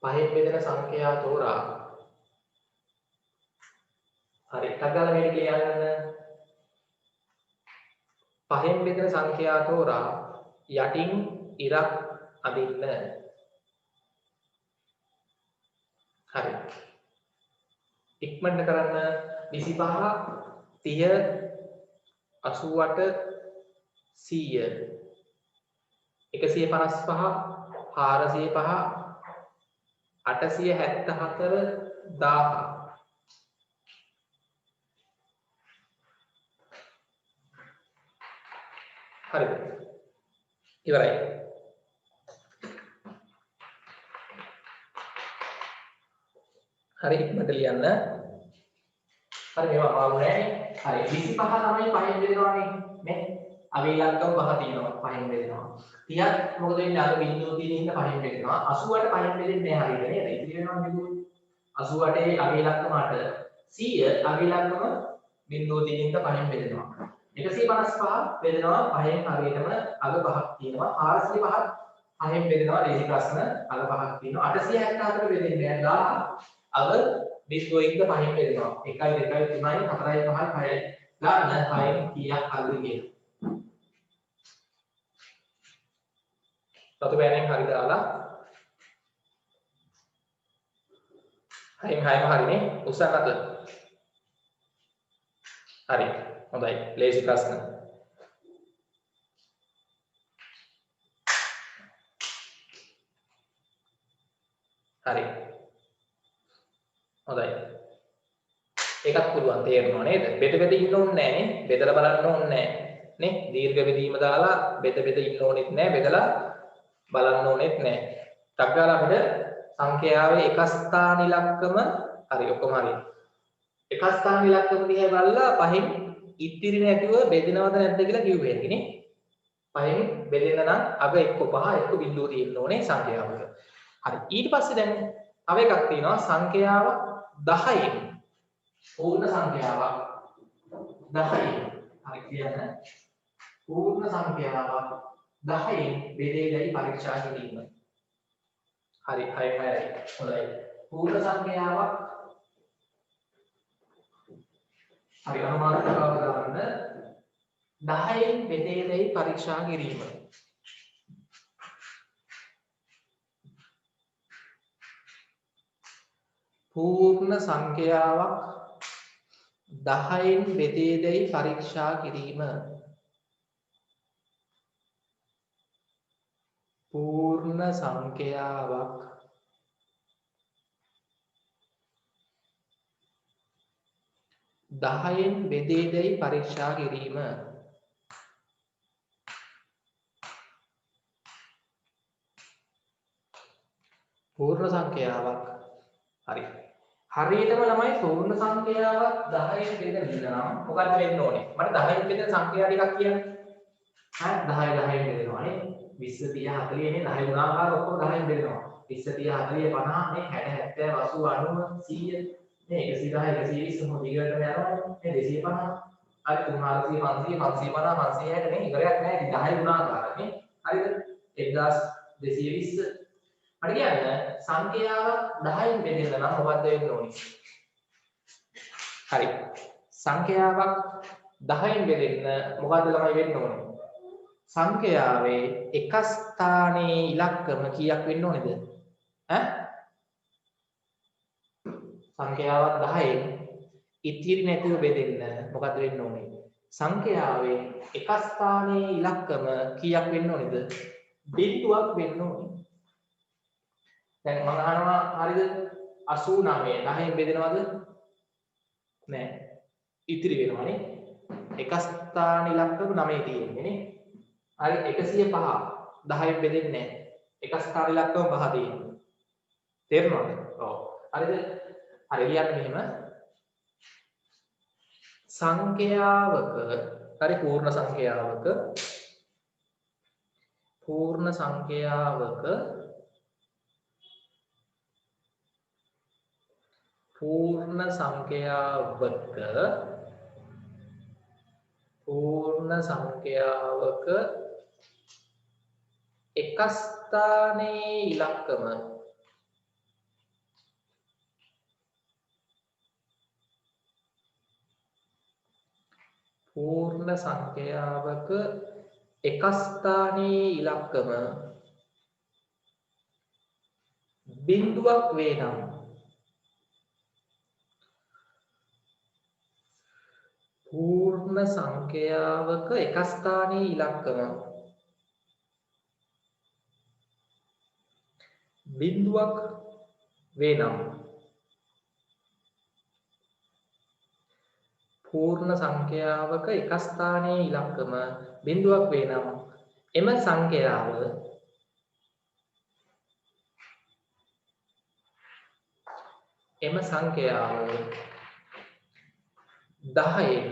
පහෙන් බෙදෙන සංඛ්‍යා තෝරා හරි. අංගාලා මේක ලියන්න. පහෙන් බෙදෙන සංඛ්‍යා තෝරා යටින් ඉරක් අඳින්න. හරි. ඉක්මනට කරන්න. 25 30 88 100 155 405 874 1000 හරිද? ඉවරයි. හරි ඉක්මනට ලියන්න. හරි මේවා අමාරු නෑනේ. හරි 25 තමයි 5න් බෙදනවානේ නේ. අවි ඉලක්කම පහ තියෙනවා 5න් බෙදනවා. 30ක් මොකද වෙන්නේ අර බිංදුව තියෙන ඉන්න 5න් බෙදනවා. 88 5න් බෙදෙන්නේ නැහැ හරියට නේද? ඉතිරි වෙනවා බිංදුව. 88 අවි ඉලක්කම 8. 100 අවි ඉලක්කම බිංදුව තියෙන ඉන්න 5න් බෙදනවා. 155 බෙදනවා 5න් හරියටම අග 5ක් තියෙනවා. 405ක් 5න් බෙදනවා ලේසි ප්‍රශ්න අග 5ක් තියෙනවා. 864 බෙදෙන්නේ නැහැ 1000 අග බිංදුව ඉන්න 5න් බෙදනවා. 1 2 3 4 5 6යි ගන්න 6න් කීයක් හරිද කියලා. සතු බෑනෙන් හරි දාලා 6න් 6ම හරිනේ උස්සන්නද? හරි හොඳයි ලේසි ප්‍රශ්න. හරි හොඳයි ඒකත් පුළුවන් තේරෙනවා නේද? බෙද බෙද ඉන්න ඕනේ නැහැ නේ. බෙදලා බලන්න ඕනේ නැහැ නේ. දීර්ඝ බෙදීම දාලා බෙද බෙද ඉන්න ඕනෙත් නැහැ. බෙදලා බලන්න ඕනෙත් නැහැ. ටක් ගාලා අපිට සංඛ්‍යාවේ එක ස්ථාන ඉලක්කම හරි ඔක්කොම හරි. එක ස්ථාන ඉලක්කම දිහා බලලා පහෙන් ඉතිරි නැතිව බෙදෙනවද නැද්ද කියලා කිව්වේ ඇතිනේ. පහෙන් බෙදෙන්න නම් අග එක්ක 5 එක්ක බිංදුව තියෙන්න ඕනේ සංඛ්‍යාවක. හරි ඊට පස්සේ දැන් තව එකක් තියෙනවා සංඛ්‍යාව 10න් පූර්ණ සංඛ්‍යාවක් 10න් හරි කියන්න පූර්ණ සංඛ්‍යාවක් 10න් බෙදේදයි පරීක්ෂා කිරීම. හරි 6යි හොඳයි පූර්ණ සංඛ්‍යාවක් හරි අනුමානිකව ගන්න 10න් බෙදේදයි පරීක්ෂා කිරීම. පූර්ණ සංඛ්‍යාවක් 10න් බෙදේදයි පරීක්ෂා කිරීම. පූර්ණ සංඛ්‍යාවක් 10න් බෙදේදයි පරීක්ෂා කිරීම. පූර්ණ සංඛ්‍යාවක් හරි හරියටම ළමයි පූර්ණ සංඛ්‍යාවක් 10න් බෙදෙන්න නම් මොකක්ද වෙන්න ඕනේ? මට 10න් බෙදෙන සංඛ්‍යා ටිකක් කියන්න. හරි 10 10න් බෙදෙනවා නේ. 20 30 40 නේ 10 ගුණාකාර ඔක්කොම 10න් බෙදෙනවා. 20 30 40 50 නේ 60 70 80 90 100 නේ 110 120 මොකද ඉගෙනටම යනවා නේ 250 හරි 300 500 550 560 නේ ඉවරයක් නැහැ ඉතින් 10 ගුණාකාර නේ හරිද 1220 හරි කියන්නේ සංඛ්‍යාවක් 10න් බෙදෙන්න නම් මොකක්ද වෙන්න ඕනේ? හරි සංඛ්‍යාවක් 10න් බෙදෙන්න මොකද්ද ළමයි වෙන්න ඕනේ? සංඛ්‍යාවේ එක ස්ථානයේ ඉලක්කම කීයක් වෙන්න ඕනේද? සංඛ්‍යාවක් 10න් ඉතිරි නැතිව බෙදෙන්න මොකද්ද වෙන්න ඕනේ? සංඛ්‍යාවේ එක ස්ථානයේ ඉලක්කම කීයක් වෙන්න ඕනේද? බිංදුවක් වෙන්න ඕනේ. දැන් මම අහනවා හරිද 89 10න් බෙදෙනවද? නෑ. ඉතිරි වෙනවානේ. එක ස්ථාන ඉලක්කම 9 තියෙන්නේ නේ. හරි 105 10න් බෙදෙන්නේ නැහැ. එක ස්ථාන ඉලක්කම 5 තියෙනවා. තේරුණාද? ඔව්. හරිද? හරි ලියන්න මෙහෙම. සංඛ්‍යාවක හරි පූර්ණ සංඛ්‍යාවක පූර්ණ සංඛ්‍යාවක එක ස්ථානයේ ඉලක්කම පූර්ණ සංඛ්‍යාවක එක ස්ථානයේ ඉලක්කම බිංදුවක් වේ නම් පූර්ණ සංඛ්‍යාවක එක ස්ථානයේ ඉලක්කම බිංදුවක් වේ නම් පූර්ණ සංඛ්‍යාවක එක ස්ථානයේ ඉලක්කම බිංදුවක් වේ නම් එම සංඛ්‍යාව එම සංඛ්‍යාව 10න්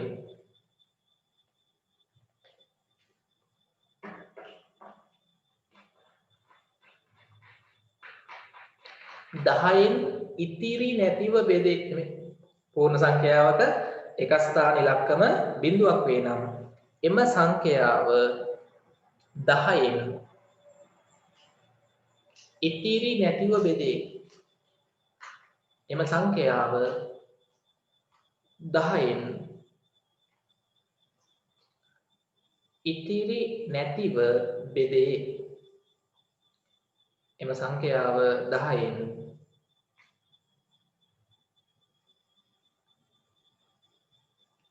ඉතිරි නැතිව බෙදේ. පූර්ණ සංඛ්‍යාවක එක ස්ථාන ඉලක්කම බිඳුවක් වේ නම් එම සංඛ්‍යාව 10න් ඉතිරි නැතිව බෙදේ. එම සංඛ්‍යාව 10න් ඉතිරි නැතිව බෙදේ. එම සංඛ්‍යාව 10න්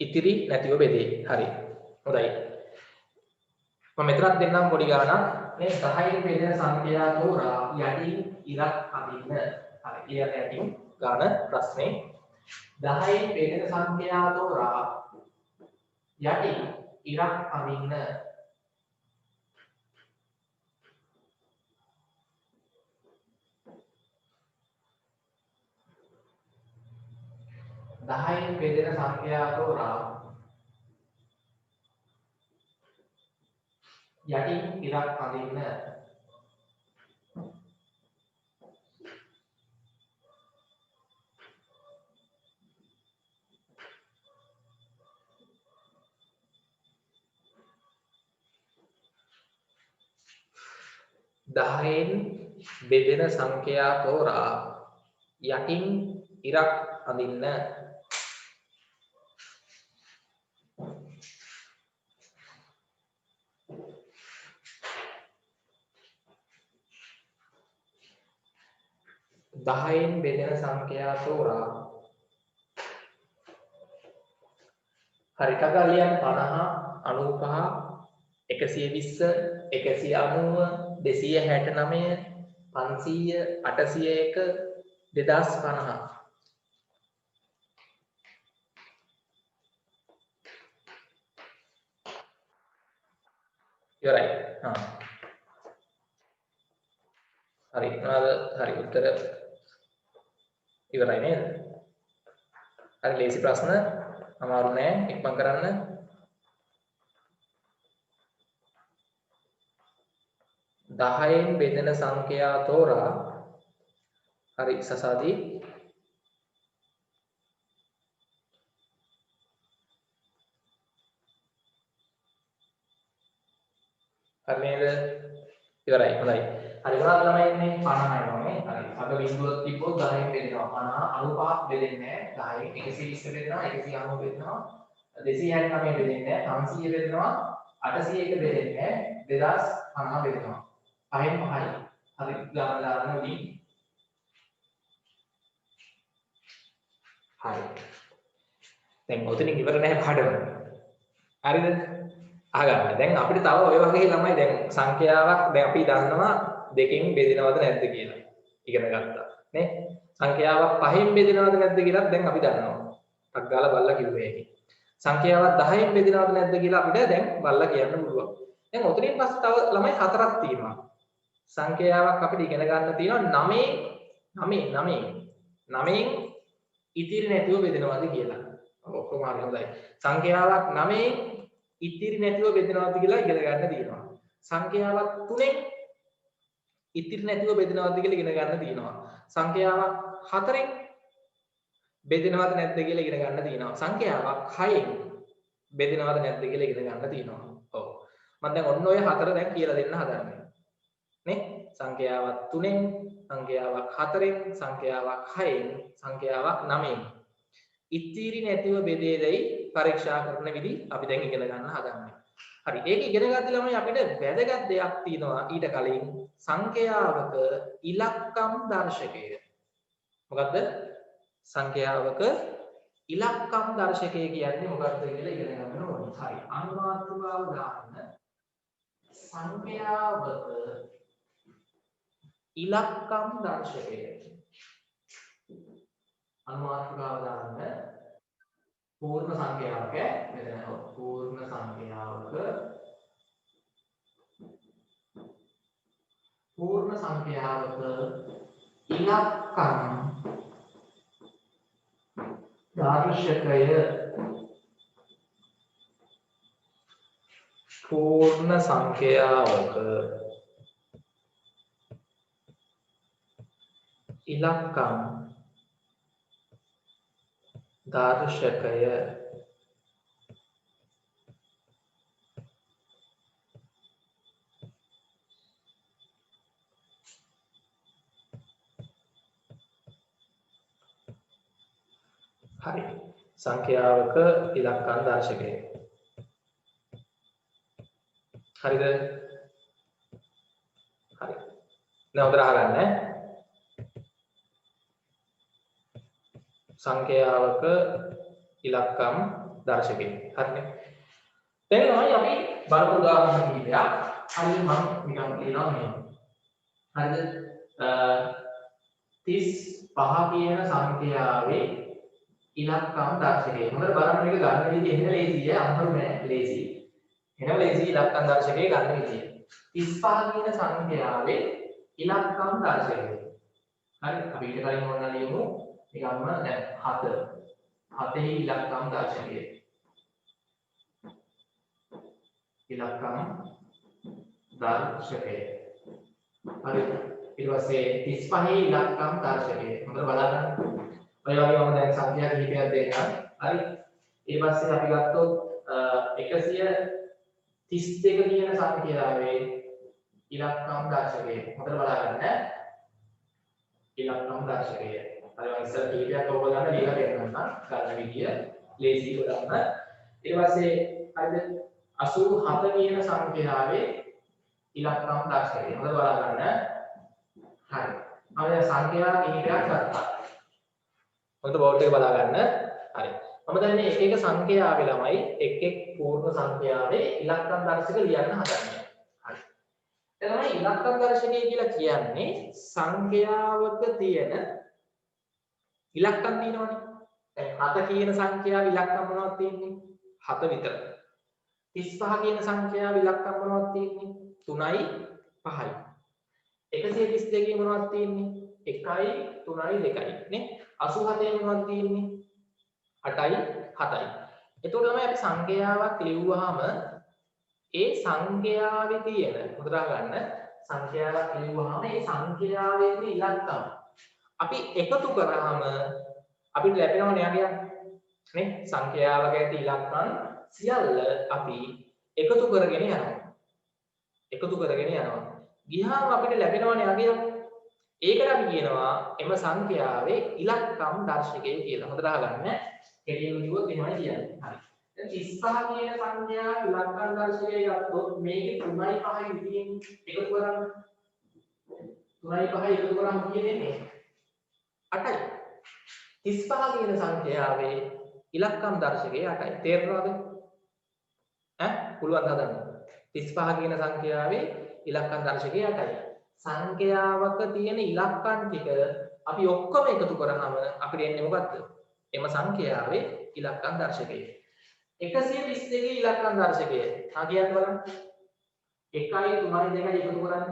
ඉතිරි නැතිව බෙදේ. හරි. හොඳයි. මම මෙතනක් දෙන්නම් පොඩි ගානක්. මේ 10න් බෙදෙන සංඛ්‍යා තෝරා යටින් ඉරක් අදින්න. හරි. ඊළඟ යටින් ගාන ප්‍රශ්නේ 10න් බෙදෙන සංඛ්‍යා තෝරා යටින් ඉරක් අදින්න. 10න් බෙදෙන සංඛ්‍යා තෝරා යටින් ඉරක් අදින්න. දහයෙන් බෙදෙන සංඛ්‍යා තෝරා යටින් ඉරක් අදින්න. දහයෙන් බෙදෙන සංඛ්‍යා තෝරා හරි කගලියන් 50 95 120 190 269 500 801 2050 ඉවරයි. හරි හරි උත්තර ඉවරයි නේද? හරි ලේසි ප්‍රශ්න අමාරු නෑ ඉක්මන් කරන්න. දහයෙන් බෙදෙන සංඛ්‍යා තෝරා හරි සසාදී හරි නේද? ඉවරයි. හොඳයි. හරි මොනවද ළමයි ඉන්නේ 50යි වගේ. හරි. අග බිඳුවක් තිබ්බොත් 10න් බෙදෙනවා 50 95 බෙදෙන්නේ නැහැ. 10න් 120 බෙදෙනවා 190 බෙදෙනවා 269 බෙදෙන්නේ නැහැ. 500 බෙදෙනවා 801 බෙදෙන්නේ නැහැ. 2050 බෙදෙනවා. 5න් 5යි. හරි දාන්න උඩින්. හරි. දැන් ඔතනින් ඉවර නැහැ පාඩම. හරිද? අහගන්න. දැන් අපිට තව ඔය වගේ ළමයි දැන් සංඛ්‍යාවක් දැන් අපි දන්නවා දෙකෙන් බෙදෙනවද නැද්ද කියලා. ඉගෙන ගත්තා. නේ? සංඛ්‍යාවක් පහෙන් බෙදෙනවද නැද්ද කියලා දැන් අපි දන්නවා. ටක් ගාලා බලලා කිව්වේ ඒකේ. සංඛ්‍යාවක් 10න් බෙදෙනවද නැද්ද කියලා අපිට දැන් බලලා කියන්න පුළුවන්. දැන් ඔතනින් පස්සේ තව ළමයි හතරක් තියෙනවා. සංඛ්‍යාවක් අපිට ඉගෙන ගන්න තියෙනවා 9න් ඉතිරි නැතිව බෙදෙනවද කියලා. ඔක්කොම හරි හොඳයි. සංඛ්‍යාවක් 9න් ඉතිරි නැතිව බෙදෙනවද කියලා ඉගෙන ගන්න තියෙනවා. සංඛ්‍යාවක් 3න් ඉතිරි නැතිව බෙදෙනවද කියලා ඉගෙන ගන්න තියෙනවා. සංඛ්‍යාවක් 4න් බෙදෙනවද නැද්ද කියලා ඉගෙන ගන්න තියෙනවා. සංඛ්‍යාවක් 6න් බෙදෙනවද නැද්ද කියලා ඉගෙන ගන්න තියෙනවා. ඔව්. මම දැන් ඔන්න ඔය හතර දැන් කියලා දෙන්න හදන්නේ. නේ? සංඛ්‍යාවක් 3න්, සංඛ්‍යාවක් 4න්, සංඛ්‍යාවක් 6න්, සංඛ්‍යාවක් 9න් ඉතිරි නැතිව බෙදේදයි පරීක්ෂා කරන විදි අපි දැන් ඉගෙන ගන්න හදන්නේ. හරි. ඒක ඉගෙන ගන්න ළමයි අපිට වැදගත් දෙයක් තියෙනවා ඊට කලින් සංඛ්‍යාවක ඉලක්කම් දර්ශකය. මොකද්ද? සංඛ්‍යාවක ඉලක්කම් දර්ශකය කියන්නේ මොකක්ද කියලා ඉගෙන ගන්න ඕනේ. හරි. අනුමාත්‍රාව දාන්න සංඛ්‍යාවක ඉලක්කම් දර්ශකය. අනුමාත්‍රාව දාන්න පූර්ණ සංඛ්‍යාවක මෙතන පූර්ණ සංඛ්‍යාවක ඉලක්කම් දර්ශකය පූර්ණ සංඛ්‍යාවක ඉලක්කම් දර්ශකය හරි සංඛ්‍යාවක ඉලක්කම් දර්ශකය හරිද හරි දැන් උතර අහගන්න සංඛ්‍යාවක ඉලක්කම් දර්ශකය හරිනේ දැන් අපි බලමු උදාහරණ කිහිපයක් හරිද මම නිකන් කියනවා මේ හරිද 35 කියන සංඛ්‍යාවේ ඉලක්කම් දර්ශකය හොඳට බලන්න මේක ගන්න විදිහ එහෙම ලේසියි අම්මරු නෑ ලේසි එහෙම ලේසි ඉලක්කම් දර්ශකය ගන්න විදිහ 35 කියන සංඛ්‍යාවේ ඉලක්කම් දර්ශකය හරි අපි ඊට කලින් ඕන ලියමු නිකම්ම දැන් 7 7 ඉලක්කම් දර්ශකය ඉලක්කම් දර්ශකය හරි ඊට පස්සේ 35 ඉලක්කම් දර්ශකය හොඳට බලන්න ඔය වගේ මම දැන් සංඛ්‍යා කිහිපයක් දෙන්නම් හරි ඊට පස්සේ අපි ගත්තොත් 132 කියන සංඛ්‍යාවේ ඉලක්කම් දර්ශකය හොඳට බලන්න ඉලක්කම් දර්ශකය හරි මම ඉස්සර කිහිපයක් ඔයගොල්ලන්ට ලියලා දෙන්නම් ගන්න විදිය ලේසි ගොඩක්ම ඊට පස්සේ හරිද 87 කියන සංඛ්‍යාවේ ඉලක්කම් දර්ශකය හොඳට බලන්න හරි අපි දැන් සංඛ්‍යා කිහිපයක් ගත්තා හොඳ බෝඩ් එක බලා ගන්න. හරි. මම දැන් මේ එක එක සංඛ්‍යාවේ ළමයි එක් එක් පූර්ණ සංඛ්‍යාවේ ඉලක්කම් දර්ශක ලියන්න හදන්නේ. හරි. එතකොට ඉලක්කම් දර්ශකය කියලා කියන්නේ සංඛ්‍යාවක තියෙන ඉලක්කම් තියෙනවනේ. දැන් 7 කියන සංඛ්‍යාවේ ඉලක්කම් මොනවද තියෙන්නේ? 7 විතර. 35 කියන සංඛ්‍යාවේ ඉලක්කම් මොනවද තියෙන්නේ? 3යි 5යි. 132 මොනවද තියෙන්නේ? 1යි 3යි 2යි නේ 87 මොනවද තියෙන්නේ 8යි 7යි එතකොට තමයි අපි සංඛ්‍යාවක් ලියුවාම ඒ සංඛ්‍යාවේ තියෙන හොඳට ගන්න සංඛ්‍යාවක් ලියුවාම ඒ සංඛ්‍යාවේ තියෙන ඉලක්කම් අපි එකතු කරාම අපිට ලැබෙනව නේද නේ සංඛ්‍යාවක ඇති ඉලක්කම් සියල්ල අපි එකතු කරගෙන යනවා ගියාම අපිට ලැබෙනව නේද ඒකට අපි කියනවා එම සංඛ්‍යාවේ ඉලක්කම් දර්ශකය කියලා. හොඳට අහගන්න. කෙටියෙන් කිව්වොත් එහෙමයි කියන්නේ. හරි. දැන් 35 කියන සංඛ්‍යාවේ ඉලක්කම් දර්ශකය ගත්තොත් මේකේ 3යි 5යි විදියෙන් එකතු කරන්න. 3යි 5යි එකතු කරාම කියන්නේ 8යි. 35 කියන සංඛ්‍යාවේ ඉලක්කම් දර්ශකය 8යි. තේරෙනවද? පුළුවන් හදන්න. 35 කියන සංඛ්‍යාවේ ඉලක්කම් දර්ශකය 8යි. සංඛ්‍යාවක තියෙන ඉලක්කම් ටික අපි ඔක්කොම එකතු කරාම අපිට එන්නේ මොකද්ද? එම සංඛ්‍යාවේ ඉලක්කම් දර්ශකය. 132 ඉලක්කම් දර්ශකය. කියන්න බලන්න. 1යි 3යි 2යි එකතු කරන්න.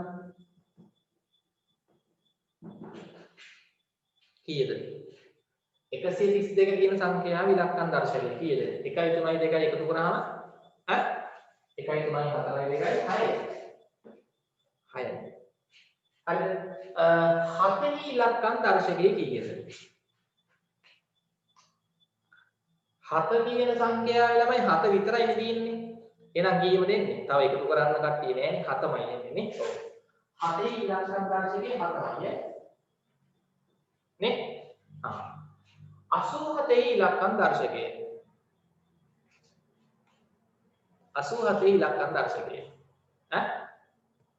කීයද? 132 කියන සංඛ්‍යාවේ ඉලක්කම් දර්ශකය කීයද? 1යි 3යි 2යි එකතු කරාම 1යි 3යි 4යි 2යි 6යි. 6යි. හරිද? 7 ඉලක්කම් දර්ශකය කීයද? 7 කියන සංඛ්‍යාවේ ළමයි 7 විතරයි තියෙන්නේ. එහෙනම් කීයම දෙන්නේ? තව එකතු කරන්න කට්ටිය නෑනේ 7මයි දෙන්නේ නේ. ඔව්. 7 ඉලක්කම් දර්ශකය 7යි නේ? 87 ඉලක්කම් දර්ශකය. 87 ඉලක්කම් දර්ශකය.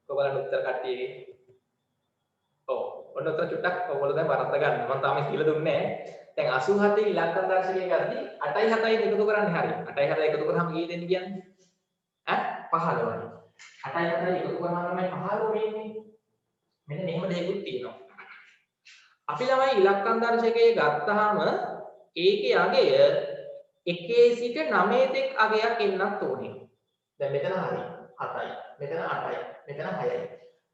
ඔයගොල්ලන්ට උත්තර කට්ටියගේ ඔන්න උත්තර චුට්ටක් ඔයගොල්ලෝ දැන් වරද්ද ගන්න. මම තාම කියලා දුන්නේ නැහැ. දැන් 87 ඉලක්කම් දර්ශකය ගද්දී 8යි 7යි එකතු කරන්නේ හරිය. 8යි 7යි එකතු කරාම කීයද දෙන්නේ කියන්නේ? 15යි. 8යි 7යි එකතු කරාම තමයි 15 වෙන්නේ. මෙන්න මෙහෙම දෙයක්ත් තියෙනවා. අපි ළමයි ඉලක්කම් දර්ශකය ගත්තාම ඒකේ අගය 1 සිට 9 දක්වා අගයක් එන්නත් ඕනේ. දැන් මෙතන හරිය 7යි. මෙතන 8යි. මෙතන 6යි.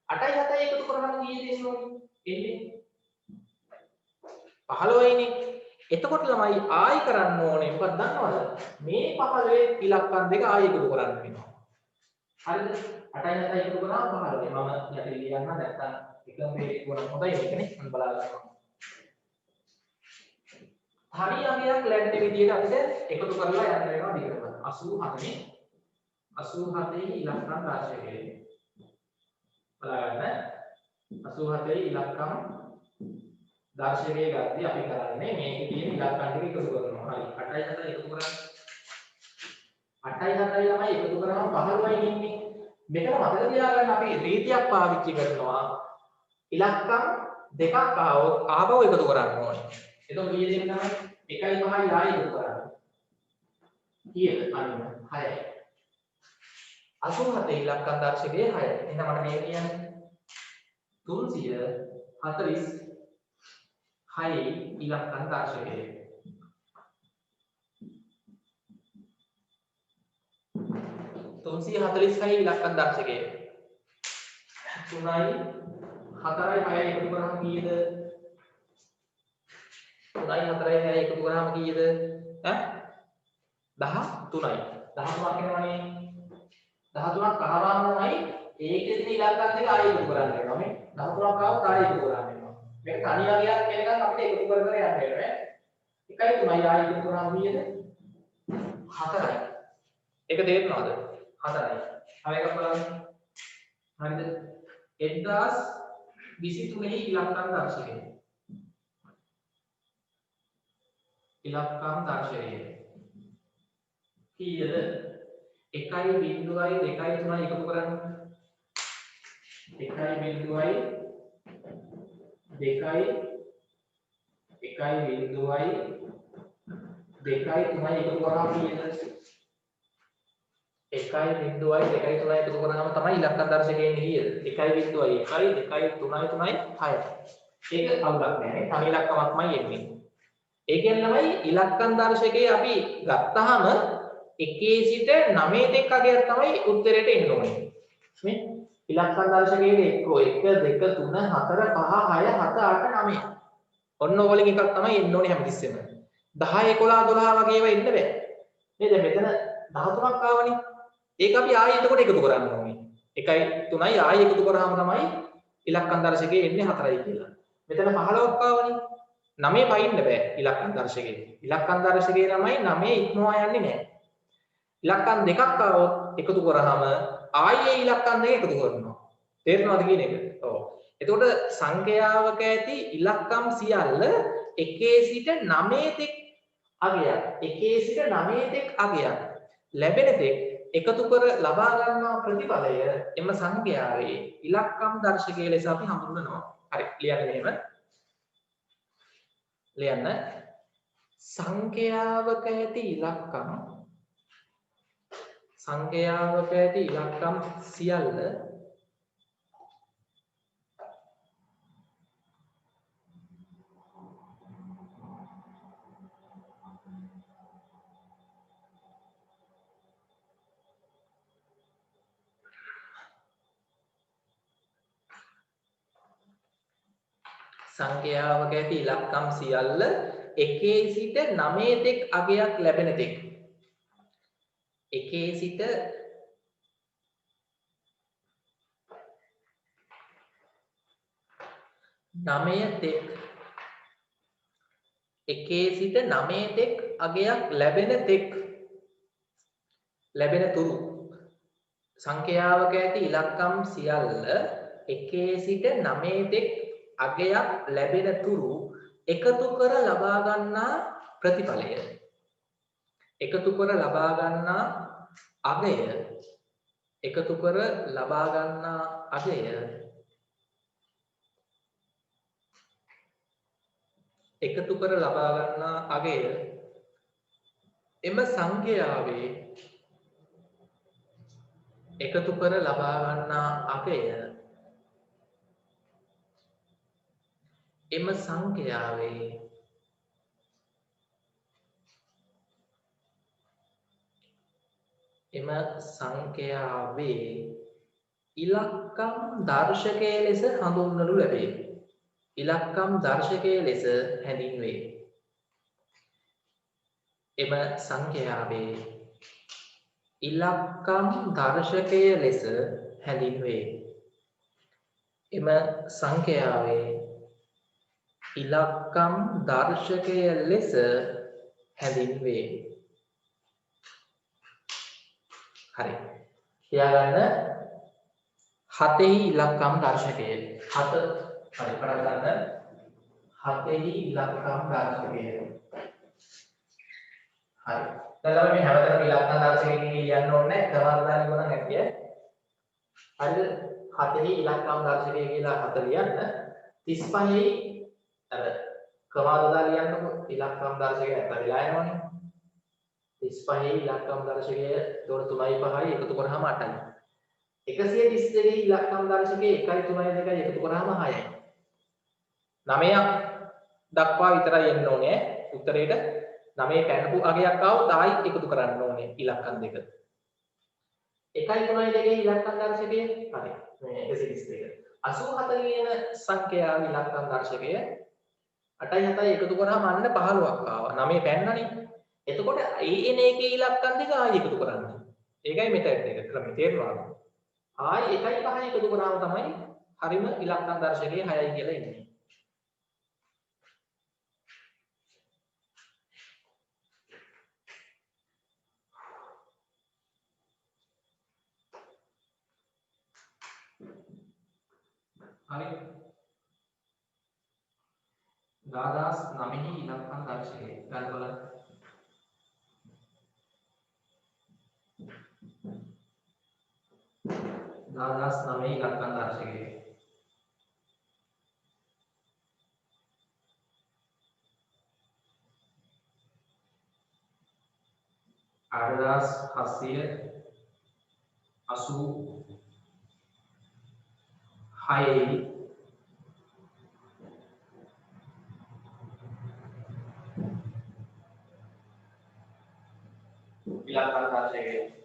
8යි 7යි එකතු කරාම කීයද එන්නේ? එන්නේ 15යිනේ. එතකොට ළමයි ආයි කරන්න ඕනේ මොකක්ද දන්නවද? මේ 15 ඉලක්කම් දෙක ආයි එකතු කරන්න වෙනවා. හරිද? 8යි 7යි එකතු කරාම 15. මම යටි ලියන්න නැත්නම් එකම පේජ් එක වුණා හොඳයි මේකනේ. මම බලා ගන්නවා. හරි අගයක් ලැබෙන විදිහට අපිට එකතු කරලා යන්න වෙනවා දිගටම. 87 ඉලක්කම් රාශියකේ. බලා ගන්න. 87 ඉලක්කම් දර්ශකයේ ගත්තී අපි කරන්නේ මේකේ තියෙන ඉලක්කම් ටික එකතු කරනවා. හරි. 8යි 7යි එකතු කරන්නේ. 8යි 7යි ළමයි එකතු කරාම 15යි ඉන්නේ. මෙතන මතක තියාගන්න අපි රීතියක් පාවිච්චි කරනවා. ඉලක්කම් දෙකක් ආවොත් ආපහු එකතු කරන්න ඕනේ. එතකොට ඊයේ දෙන්න තමයි 1යි 5යි ආයෙ එකතු කරන්නේ. කීයද? අන්න 6යි. 87 ඉලක්කම් දර්ශකයේ 6යි. එහෙනම් මට මේ කියන්නේ 346 ඉලක්කම් දර්ශකයේ 346 ඉලක්කම් දර්ශකයේ 3යි 4යි 6යි එකතු කරාම කීයද? 3යි 4යි 6යි එකතු කරාම කීයද? 13යි. 13ක් වෙනවනේ. 13ක් අහවම තමයි ඒකේ තියෙන ඉලක්කම් දෙක ආයෙ එකතු කරන්න වෙනවා. මේ 13ක් ආවොත් ආයෙ එකතු කරන්න වෙනවා. මේක තනි වගේක් වෙනකන් අපිට එකතු කර කර යන්න වෙනවා. 1යි 3යි ආයෙ එකතු කරාම කීයද? 4යි. ඒක තේරෙනවද? 4යි. තව එකක් බලන්න. හරිද? 1023 ඉලක්කම් දර්ශකය. ඉලක්කම් දර්ශකය. කීයද? 1.0යි 2යි 3යි එකතු කරන්න. 1.0යි 2යි 1.0යි 2යි 3යි එකතු කරාම කීයද? 1.0යි 2යි 3යි එකතු කරාම තමයි ඉලක්කම් දර්ශකයේ එන්නේ කීයද? 1.0යි 1යි 2යි 3යි 6යි. ඒක අවුලක් නෑ නේ. තනි ඉලක්කමක්මයි එන්නේ. ඒ කියන්නේ තමයි ඉලක්කම් දර්ශකයේ අපි ගත්තාම 1 සිට 9 දෙක අගයක් තමයි උත්තරයට එන්න ඕනේ. මේ ඉලක්කම් දර්ශකයේ 1 2 3 4 5 6 7 8 9. ඔන්න ඕවලින් එකක් තමයි එන්න ඕනේ හැමතිස්සෙම. 10 11 12 වගේ ඒවා එන්න බෑ. නේද? මෙතන 13ක් ආවනේ. ඒක අපි ආයෙ එතකොට එකතු කරන්න ඕනේ. 1යි 3යි ආයෙ එකතු කරාම තමයි ඉලක්කම් දර්ශකයේ එන්නේ 4යි කියලා. මෙතන 15ක් ආවනේ. 9 පයින්න බෑ ඉලක්කම් දර්ශකයේ. ඉලක්කම් දර්ශකයේ ළමයි 9 ඉක්මවා යන්නේ නැහැ. ඉලක්කම් දෙකක් ආවොත් එකතු කරාම ආයෙ ඉලක්කම් දෙක එකතු කරනවා. තේරෙනවද කියන එක? ඔව්. එතකොට සංඛ්‍යාවක ඇති ඉලක්කම් සියල්ල 1 සිට 9 තෙක් අගයක් 1 සිට 9 තෙක් අගයක් ලැබෙන තෙක් එකතු කර ලබා ගන්නා ප්‍රතිඵලය එම සංඛ්‍යාවේ ඉලක්කම් දර්ශකයේ ලෙස අපි හඳුන්වනවා. හරි ලියන්න මෙහෙම. ලියන්න සංඛ්‍යාවක ඇති ඉලක්කම් සියල්ල සංඛ්‍යාවක ඇති ඉලක්කම් සියල්ල 1 සිට 9 තෙක් අගයක් ලැබෙන තෙක් 1 සිට 9 තෙක් 1 සිට 9 තෙක් අගයක් ලැබෙන තුරු සංඛ්‍යාවක ඇති ඉලක්කම් සියල්ල 1 සිට 9 තෙක් අගයක් ලැබෙන තුරු එකතු කර ලබා ගන්නා ප්‍රතිඵලය එකතු කර ලබා ගන්නා අගය එම සංඛ්‍යාවේ එකතු කර ලබා ගන්නා අගය එම සංඛ්‍යාවේ ඉලක්කම් දර්ශකයේ ලෙස හඳුන්වනු ලැබේ. ඉලක්කම් දර්ශකයේ ලෙස හැඳින්වේ. එම සංඛ්‍යාවේ ඉලක්කම් දර්ශකය ලෙස හැඳින්වේ. එම සංඛ්‍යාවේ ඉලක්කම් දර්ශකය ලෙස හැඳින්වේ. හරි. තියාගන්න 7 ඉලක්කම් දර්ශකය. 7 හරි පටන් ගන්න. 7 ඉලක්කම් දර්ශකය. හරි. දැන් මේ හැමතැනම ඉලක්කම් දර්ශකය කියන්න ඕනේ නැහැ. ක්‍රමානුගතව ලියන්න නැතිය. හරිද? 7 ඉලක්කම් දර්ශකය කියලා 7 ලියන්න. 35 අර ක්‍රමානුගතව ලියන්නකො ඉලක්කම් දර්ශකය නැත්නම් වෙලා යනවනේ. 35 ඉලක්කම් දර්ශකය දොර 3යි 5යි එකතු කරාම 8යි. 132 ඉලක්කම් දර්ශකයේ 1යි 3යි 2යි එකතු කරාම 6යි. 9ක් දක්වා විතරයි එන්න ඕනේ. උත්තරේට 9 පැනපු අගයක් ආවොත් ආයි එකතු කරන්න ඕනේ ඉලක්කම් දෙක. 1යි 3යි 2යි ඉලක්කම් දර්ශකය හරි. මේ 132. 84 කියන සංඛ්‍යාව ඉලක්කම් දර්ශකය 8යි 7යි එකතු කරාම අන්න 15ක් ආවා. 9 පැන්නනේ. එතකොට එන එකේ ඉලක්කම් දෙක ආයි එකතු කරන්න. ඒකයි මෙතෙන්ට එක ක්‍රමය තේරුණාද? ආයි 1යි 5යි එකතු කරාම තමයි හරිම ඉලක්කම් දර්ශකයේ 6යි කියලා එන්නේ. හරි. 10009 ඉලක්කම් දර්ශකය ගන්න බලන්න. 10009 ඉලක්කම් දර්ශකය. අරදාස් 786 ඉලක්කම් දර්ශකය.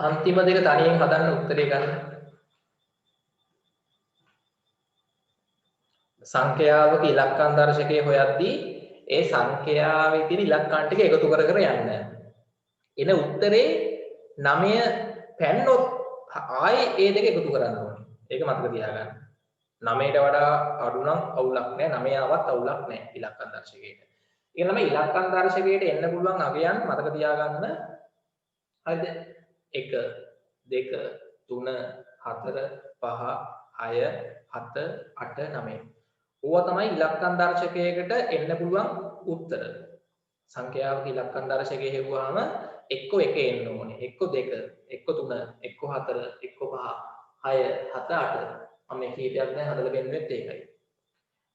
අන්තිම දෙක තනියෙන් හදන්න උත්තරේ ගන්න. සංඛ්‍යාවක ඉලක්කම් දර්ශකය හොයද්දී ඒ සංඛ්‍යාවේ තියෙන ඉලක්කම් ටික එකතු කර කර යන්න. එන උත්තරේ 9 පැන්නොත් ආයේ ඒ දෙක එකතු කරන්න ඕනේ. ඒක මතක තියාගන්න. 9ට වඩා අඩු නම් අවුලක් නැහැ. 9 ආවත් අවුලක් නැහැ ඉලක්කම් දර්ශකයට. ඒ තමයි ඉලක්කම් දර්ශකයට එන්න පුළුවන් අගයන් මතක තියාගන්න. හරිද? 1 2 3 4 5 6 7 8 9. ඕවා තමයි ඉලක්කම් දර්ශකයකට එන්න පුළුවන් උත්තර. සංඛ්‍යාවක ඉලක්කම් දර්ශකය හෙව්වාම එක්ක 1 එන්න ඕනේ. එක්ක 2, එක්ක 3, එක්ක 4, එක්ක 5, 6, 7, 8. මම මේ කීපයක් දැන් හදලා බෙන්නුවෙත් ඒකයි.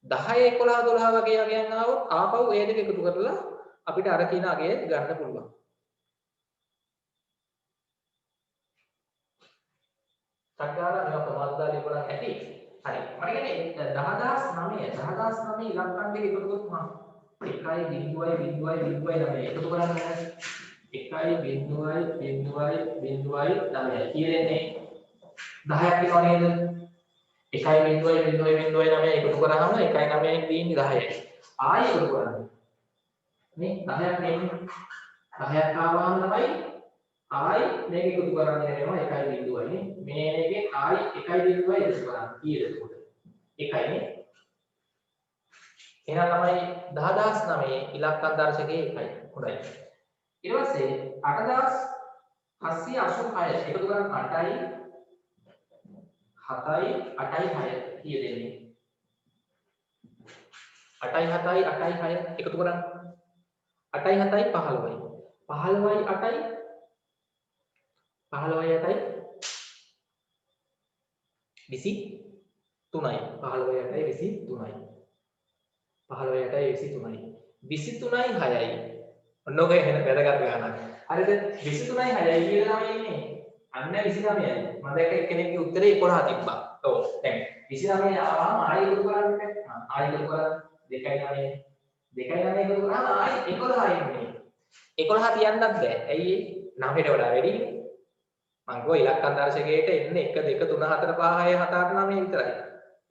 10, 11, 12 වගේ අගයන් ආවොත් ආපහු ඒ දෙක එකතු කරලා අපිට අර කියන අගය ගන්න පුළුවන්. සංඛ්‍යාවල මේවා ප්‍රමාණදාල ඉවරක් ඇති. හරි. මට කියන්නේ 10009 ඉලක්කම් දෙක එකතු කරොත් මම 1.0.0.9 එකතු කරන්නේ 1.0.0.9 කියන්නේ 10ක් වෙනව නේද? 1.0.0.9 එකතු කරාම 1.9 තියෙන්නේ 10යි. ආයෙ එකතු කරන්න. මේ 10ක් නෙමෙයි. 10ක් ආවම තමයි ආයි මේක එකතු කරන්න යනවා 1.0 නේ. මේ එකේ ආයි 1.0 එකතු කරන්න. කීයද එතකොට? 1යි නේ. එහෙනම් තමයි 10009 ඉලක්කම් දර්ශකයේ 1යි. හොඳයි. ඊට පස්සේ 8786 එකතු කරන් 8යි 7යි 8යි 6 කීය දෙන්නේ 8යි 7යි 8යි 6 එකතු කරන් 8යි 7යි 15යි 15යි 8යි 15යි 8යි 23යි 15යි 8යි 23යි 15යි 8යි 23යි 23යි 6යි ඔන්න ඔක එන වැදගත් ගණනක් හරිද 23යි 6යි කියලා තමයි ඉන්නේ අන්න 29යි මම දැක්ක එක්කෙනෙක්ගේ උත්තරේ 11 තිබ්බා ඔව් දැන් 29 ආවම ආයෙ එකතු කරන්න ආයෙ එකතු කරන්න 2යි 9 එකතු කරාම ආයෙ 11යි ඉන්නේ 11 තියන්නත් බෑ ඇයි 9ට වඩා වැඩිනේ මම කිව්වා ඉලක්කම් දර්ශකයට එන්නේ 1 2 3 4 5 6 7 8 9 විතරයි.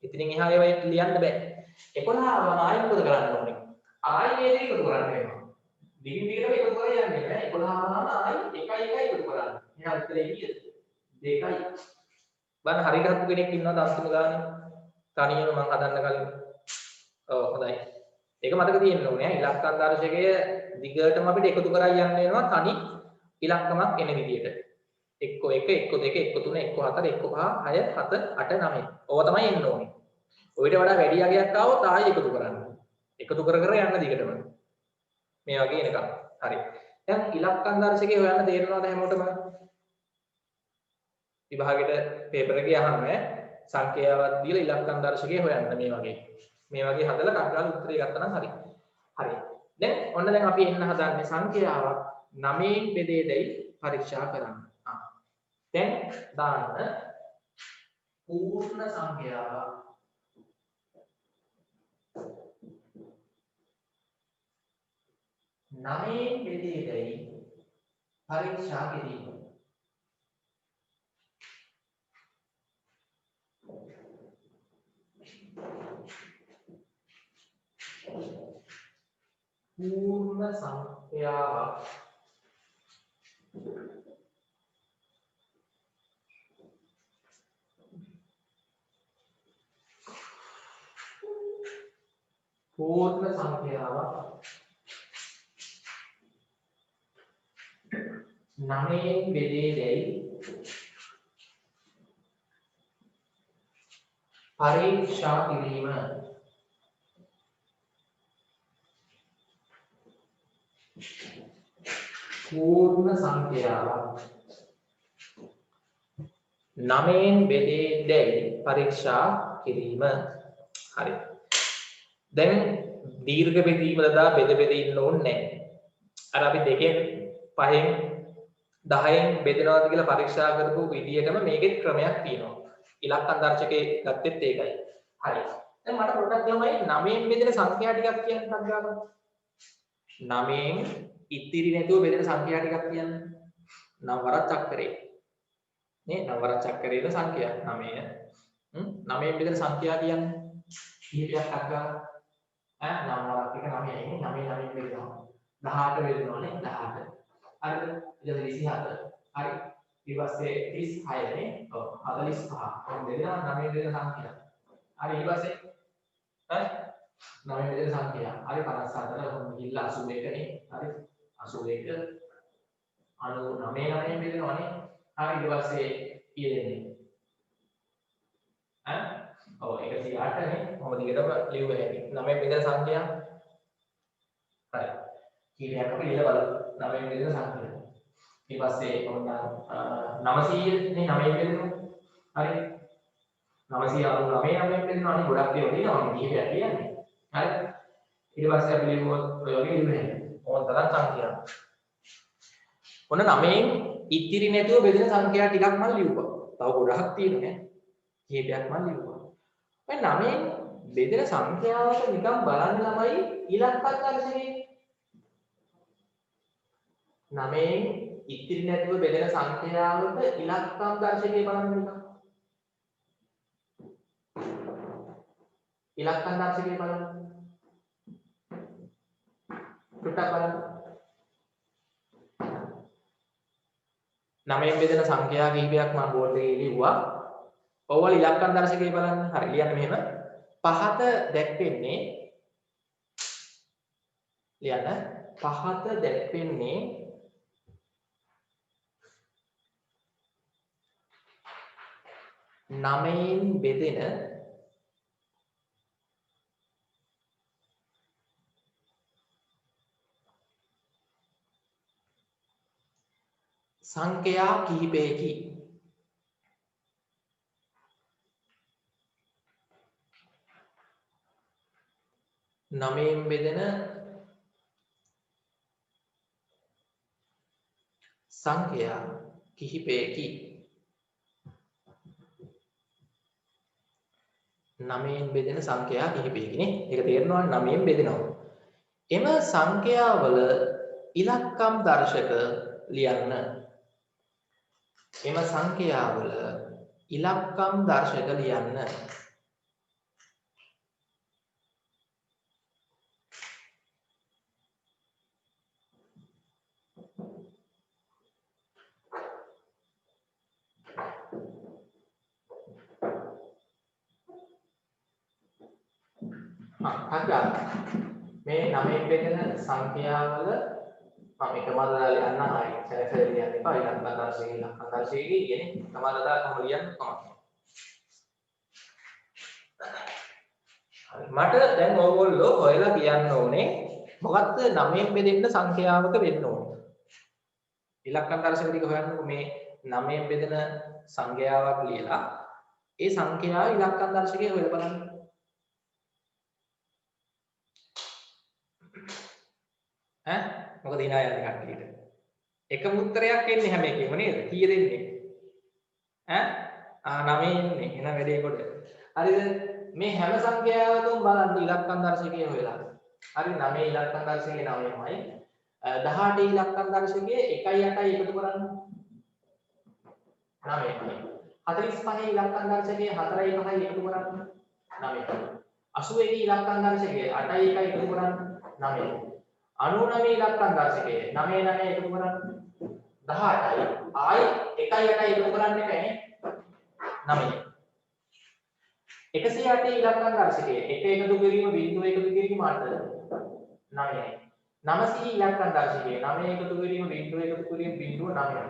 ඉතින් එහා ඒවා ලියන්න බෑ. 11 ආවම ආයෙ මොකද කරන්න ඕනේ? ආයෙ මේ දේ එකතු කරන්න වෙනවා. දිගින් දිගටම එකතු කරලා යන්නේ නෑ. 11 ආවම ආයෙ 1 1 එකතු කරන්න. එහෙනම් උත්තරේ කීයද? 2යි. බලන්න හරියට හපු කෙනෙක් ඉන්නවද අන්තිම ගානේ? තනියම මම හදන්න කලින්. ඔව් හොඳයි. ඒක මතක තියෙන්න ඕනේ. ඉලක්කම් දර්ශකය දිගටම අපිට එකතු කරලා යන්න වෙනවා තනි ඉලක්කමක් එන විදියට. 1 1 1 2 1 3 1 4 1 5 6 7 8 9 ඕවා තමයි එන්න ඕනේ. ඔයිට වඩා වැඩි අගයක් ආවොත් ආයෙ එකතු කරන්න. එකතු කර කර යන්න දිගටම. මේ වගේ එනකම්. හරි. දැන් ඉලක්කම් දර්ශකේ හොයන්න තේරෙනවද හැමෝටම? විභාගෙට පේපර් එක ගියාම සංඛ්‍යාවක් දීලා ඉලක්කම් දර්ශකේ හොයන්න මේ වගේ. මේ වගේ හදලා කක්කාල උත්තරේ ගත්තා නම් හරි. හරි. දැන් ඔන්න දැන් අපි එන්න හදන්නේ සංඛ්‍යාවක් 9න් බෙදේදයි පරීක්ෂා කරන්න. දැන් දාන්න පූර්ණ සංඛ්‍යාව 9න් බෙදේදයි පරීක්ෂා කිරීම. පූර්ණ සංඛ්‍යාව 9න් බෙදේදයි පරීක්ෂා කිරීම. පූර්ණ සංඛ්‍යාව 9න් බෙදේදයි පරීක්ෂා කිරීම. හරි. දැන් දීර්ඝ බෙදීම දා බෙද බෙද ඉන්න ඕනේ නැහැ. අර අපි 2න් 5න් 10න් බෙදනවාද කියලා පරීක්ෂා කරපු විදියටම මේකෙත් ක්‍රමයක් තියෙනවා. ඉලක්කම් දර්ශකයේ ගත්තෙත් ඒකයි. හරි. දැන් මට පොඩ්ඩක් ළමයි 9න් බෙදෙන සංඛ්‍යා ටිකක් කියන්න ගන්න. 9න් ඉතිරි නැතුව බෙදෙන සංඛ්‍යා ටිකක් කියන්න. 9 වරක් චක්‍රේ. නේ 9 වරක් චක්‍රේන සංඛ්‍යා 9. 9න් බෙදෙන සංඛ්‍යා කියන්නේ කීපයක් අක්කා 9 වරක් එක 9යි 9 9න් බෙදනවා 18 බෙදනවානේ 18 හරිද ඊට 24 හරි ඊට පස්සේ 36 නේ ඔව් 45 ඔන්න බෙදනවා 9 බෙදෙන සංඛ්‍යා හරි ඊට පස්සේ 9 බෙදෙන සංඛ්‍යා හරි 54 ඔන්න ගිහිල්ලා 81 නේ හරි 81 99 9න් බෙදනවානේ හරි ඊට පස්සේ ඊ දෙන්නේ ඔව් 108 නේ මොකද දිගටම ලියුව හැකි 9 බෙදෙන සංඛ්‍යා හරි කීයක් අපි ලියලා බලමු 9 බෙදෙන සංඛ්‍යා ඊට පස්සේ ඔන්න 900 නේ 9 බෙදෙනවා හරි 999 9 බෙදෙනවා නේ ගොඩක් දේවල් ලියනවා කීයක් කියන්නේ හරි ඊට පස්සේ අපි ලියුවොත් ඔය වගේ ලියුවේ ඕන තරම් සංඛ්‍යා ඔන්න 9න් ඉතිරි නැතුව බෙදෙන සංඛ්‍යා ටිකක් මම ලියුවා තව ගොඩක් තියෙනවා නේ කීපයක් මම ලියුවා ඔය 9න් බෙදෙන සංඛ්‍යාවට නිකන් බලන්න ළමයි ඉලක්කම් දර්ශකයේ 9න් ඉතිරි නැතුව බෙදෙන සංඛ්‍යාවට ඉලක්කම් දර්ශකයේ බලන්න නිකන් ඉලක්කම් දර්ශකයේ බලන්න ටුටක් බලන්න 9න් බෙදෙන සංඛ්‍යා කිහිපයක් මම බෝඩ් එකේ ලිව්වා ඔවල් ඉලක්කම් දර්ශකයේ බලන්න හරි ලියන්න මෙහෙම පහත දැක්වෙන්නේ 9න් බෙදෙන සංඛ්‍යා කිහිපයකි. 9න් බෙදෙන සංඛ්‍යා කිහිපයකි. 9න් බෙදෙන සංඛ්‍යා කිහිපයකි නේ. ඒක තේරෙනවද? 9න් බෙදෙනවා. එම සංඛ්‍යාවල ඉලක්කම් දර්ශක ලියන්න. එම සංඛ්‍යාවල ඉලක්කම් දර්ශක ලියන්න. මේ 9න් බෙදෙන සංඛ්‍යාවල මම එකම දාලා ලියන්න ආයි සැලසෙලා ලියන්න එපා. ඉලක්කම් දර්ශකයේ කියන්නේ එකම දාලා කොහොම ලියන්න කොහොමද? මට දැන් ඕගොල්ලෝ හොයලා කියන්න ඕනේ මොකක්ද 9න් බෙදෙන්න සංඛ්‍යාවක වෙන්න ඕනේ. ඉලක්කම් දර්ශක ටික හොයන්නකො මේ 9න් බෙදෙන සංඛ්‍යාවක් ලියලා ඒ සංඛ්‍යාව ඉලක්කම් දර්ශකයේ හොයලා බලන්න. මොකද hina යන්නේ කට්ටියට. එකම උත්තරයක් එන්නේ හැම එකෙම නේද? කීය දෙන්නේ? 9 එන්නේ. එහෙනම් වැඩේ කොට. හරිද? මේ හැම සංඛ්‍යාවකම බලන්න ඉලක්කම් දර්ශකයේ හොයලා. හරි 9 ඉලක්කම් දර්ශකයේ 9යි. 18 ඉලක්කම් දර්ශකයේ 1යි 8යි එකතු කරන්න. 9යි. 45 ඉලක්කම් දර්ශකයේ 4යි 5යි එකතු කරන්න. 9යි. 81 ඉලක්කම් දර්ශකයේ 8යි 1යි එකතු කරන්න. 9යි. 99 ඉලක්කම් දර්ශකයේ 9 9 එකතු කරන්න 18යි. ආයි 1යි 8යි එකතු කරන්න එකනේ 9යි. 108 ඉලක්කම් දර්ශකයේ 1 එකතු කිරීම බිංදුව එකතු කිරීම 8 9යි. 900 ඉලක්කම් දර්ශකයේ 9 එකතු කිරීම බිංදුව එකතු කිරීම බිංදුව 9යි.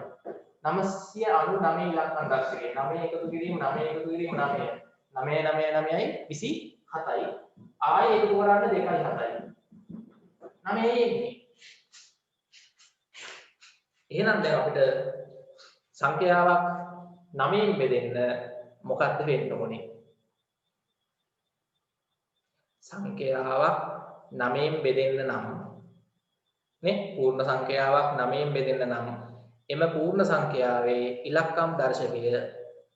999 ඉලක්කම් දර්ශකයේ 9 එකතු කිරීම 9 එකතු කිරීම 9යි. 9 9 9යි 27යි. ආයි එකතු කරන්න 2යි 7යි. 9 එන්නේ. එහෙනම් දැන් අපිට සංඛ්‍යාවක් 9න් බෙදෙන්න මොකක්ද වෙන්න ඕනේ? සංඛ්‍යාවක් 9න් බෙදෙන්න නම් නේ පූර්ණ සංඛ්‍යාවක් 9න් බෙදෙන්න නම් එම පූර්ණ සංඛ්‍යාවේ ඉලක්කම් දර්ශකය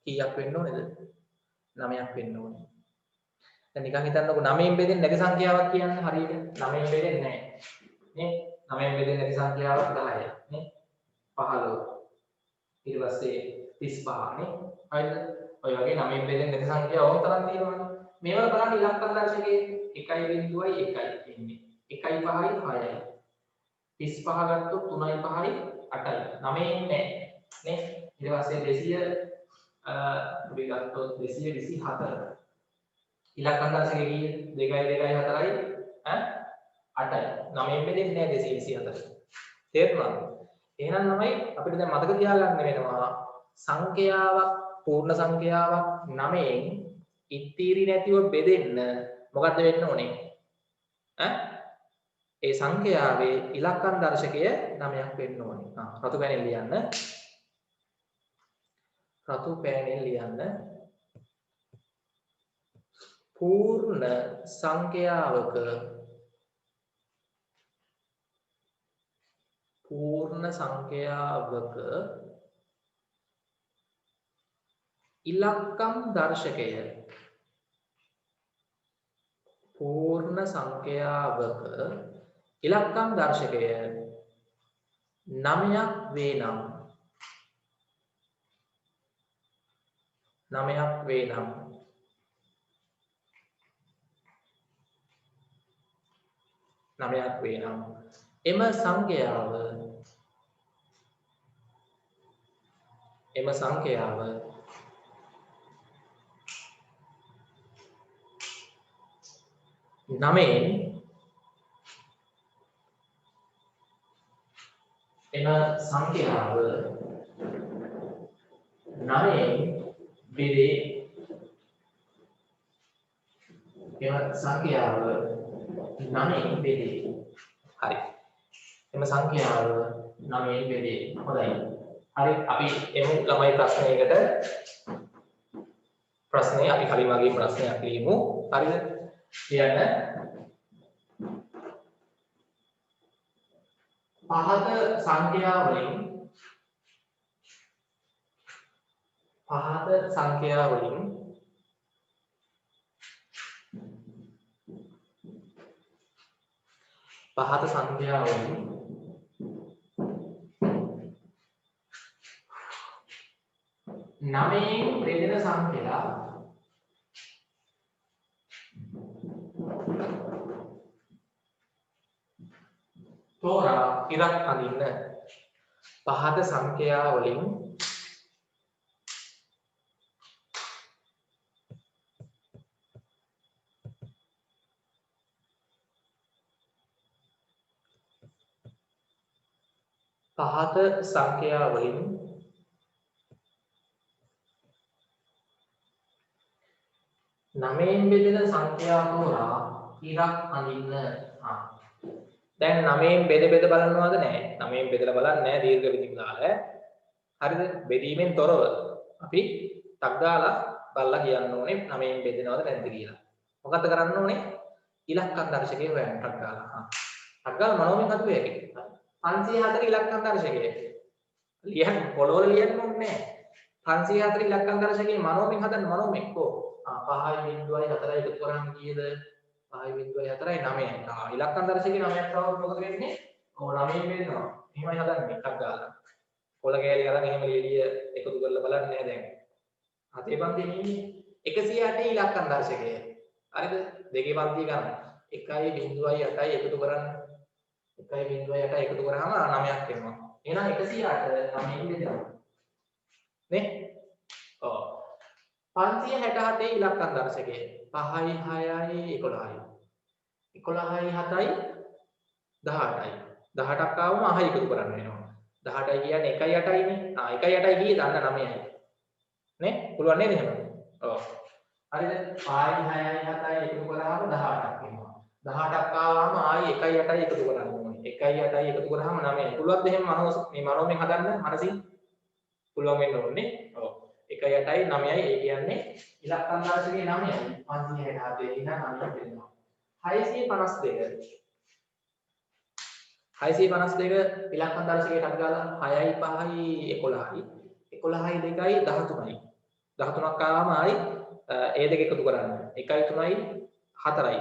කීයක් වෙන්න ඕනේද? 9ක් වෙන්න ඕනේ. දැන් නිකන් හිතන්නකො 9න් බෙදෙන්නේ නැති සංඛ්‍යාවක් කියන්නේ හරියට 9න් බෙදෙන්නේ නැහැ. නේ 9න් බෙදෙන්නේ නැති සංඛ්‍යාවක් 10යි නේ 15 ඊට පස්සේ 35 නේ හරිද? ඔය වගේ 9න් බෙදෙන්නේ නැති සංඛ්‍යා ඕන තරම් තියෙනවානේ. මේවල බලන්න ඉලක්කම් දර්ශකයේ 1.1යි 1යි එන්නේ 1යි 5යි 6යි 35 ගත්තොත් 3යි 5යි 8යි 9 එන්නේ නේ ඊට පස්සේ 200 අපි ගත්තොත් 224 ඉලක්කම් දර්ශකයේ කීයද 2යි 2යි 4යි 8යි 9න් බෙදෙන්නේ නැහැ 224 තේරුණාද? එහෙනම් තමයි අපිට දැන් මතක තියාගන්න වෙනවා සංඛ්‍යාවක් පූර්ණ සංඛ්‍යාවක් 9න් ඉතිරි නැතිව බෙදෙන්න මොකද්ද වෙන්න ඕනේ? ඒ සංඛ්‍යාවේ ඉලක්කම් දර්ශකය 9ක් වෙන්න ඕනේ. රතු පෑනෙන් ලියන්න. රතු පෑනෙන් ලියන්න. පූර්ණ සංඛ්‍යාවක ඉලක්කම් දර්ශකය පූර්ණ සංඛ්‍යාවක ඉලක්කම් දර්ශකය 9ක් වේ නම් 9ක් වේ නම් එම සංඛ්‍යාව 9න් බෙදේ. එම සංඛ්‍යාව 9න් බෙදේ. හරි. එම සංඛ්‍යාව 9න් බෙදේ. හොඳයි. හරි අපි එමු ළමයි ප්‍රශ්නයකට. ප්‍රශ්නේ අපි කලින් වගේ ප්‍රශ්නයක් ලියමු. හරිද? කියන්න පහත සංඛ්‍යා වලින් නවයෙන් බෙදෙන සංඛ්‍යා තෝරා ඉරක් අඳින්න. පහත සංඛ්‍යා වලින් නවයෙන් බෙදෙන සංඛ්‍යා තෝරා ඉරක් අඳින්න. දැන් 9න් බෙද බලනවද නැහැ? 9න් බෙදලා බලන්නේ නැහැ දීර්ඝ විදිහට දාලා. හරිද? බෙදීමෙන් තොරව අපි ටක් ගාලා බලලා කියන්න ඕනේ 9න් බෙදෙනවද නැද්ද කියලා. මොකද්ද කරන්න ඕනේ? ඉලක්කම් දර්ශකය හොයන්න ටක් ගාලා. ටක් ගාලා මනෝමය හදුවේ හැකි. 504 ඉලක්කම් දර්ශකය. ලියන්න පොළොවල ලියන්න ඕනේ නැහැ. 504 ඉලක්කම් දර්ශකයේ මනෝමය හදන්න මනෝමය කො 5.4 එකතු කරාම කීයද? 5.4යි 9යි. ඉලක්කම් දර්ශකයේ 9ක් තව මොකද වෙන්නේ? ඔව් 9න් බෙදෙනවා. එහෙමයි හදන්නේ ටක් ගාලා. කොළ කෑලි අරන් එහෙම එළිය එකතු කරලා බලන්නේ නැහැ දැන්. හතේ පන්තියේ ඉන්නේ 108 ඉලක්කම් දර්ශකය. හරිද? දෙකේ පන්තිය ගන්න. 1.8යි එකතු කරන්න. 1.8යි එකතු කරාම 9ක් එනවා. එහෙනම් 108 9න් බෙදෙනවා. නේ? ඔව්. 567 ඉලක්කම් දර්ශකය. 5යි 6යි 11යි. 11යි 7යි 18යි. 18ක් ආවම 9 එකතු කරන්න වෙනවා. 18යි කියන්නේ 1යි 8යි නේ. 1යි 8යි ගියේ දන්න 9යි. නේ? පුළුවන් නේද එහෙම? ඔව්. හරිද? 5යි 6යි 7යි එකතු කරාම 18ක් එනවා. 18ක් ආවම ආයි 1යි 8යි එකතු කරන්න ඕනේ. 1යි 8යි එකතු කරාම 9යි. පුළුවන්ද එහෙම මනෝමයෙන් හදන්න මනසින්? පුළුවන් වෙන්න ඕනේ. ඔව්. 1යි 8යි 9යි ඒ කියන්නේ ඉලක්කම් දර්ශකයේ 9යි. 567 ඉඳන් 9ට වෙනවා. 652 ඉලක්කම් දර්ශකයට අපි ගාලා 6යි 5යි 11යි 11යි 2යි 13යි 13ක් ආවම ආයි ඒ දෙක එකතු කරන්න 1යි 3යි 4යි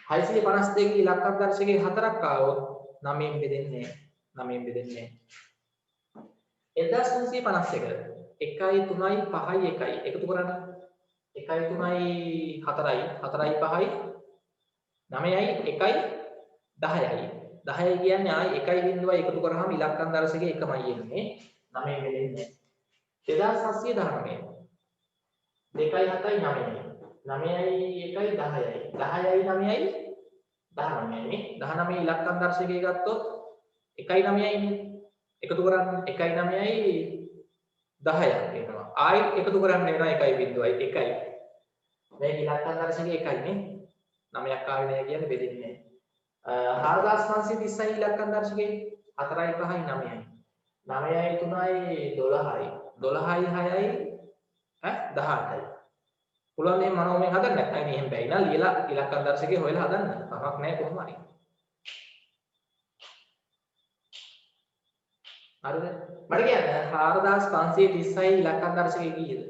652 ඉලක්කම් දර්ශකයේ 4ක් ආවොත් 9න් බෙදෙන්නේ 1351 1යි 3යි 5යි 1යි එකතු කරන්න 1යි 3යි 4යි 4යි 5යි 9යි 1යි 10යි 10යි කියන්නේ ආයි 1.0යි එකතු කරාම ඉලක්කම් දර්ශකයේ එකමයි එන්නේ 9න් බෙදෙන්නේ 2719 2යි 7යි 9යි 9යි 1යි 10යි 10යි 9යි 19යි 19 ඉලක්කම් දර්ශකයේ ගත්තොත් 1යි 9යි එකතු කරන්න 1යි 9යි 10ක් එනවා ආයි එකතු කරන්න වෙනවා 1.0යි 1යි මේ ඉලක්කම් දර්ශකයේ 1යි නේ 9ක් ආවේ නැහැ කියන්නේ බෙදෙන්නේ නැහැ 4530යි ඉලක්කම් දර්ශකයේ 4යි 5යි 9යි 9යි 3යි 12යි 12යි 6යි 18යි පුළුවන් මේ මනෝමයෙන් හදන්න නැත්නම් එහෙම බැයි නා ලියලා ඉලක්කම් දර්ශකයේ හොයලා හදන්න කමක් නැහැ කොහොම හරි හරිද මට කියන්න 4530යි ඉලක්කම් දර්ශකයේ කීයද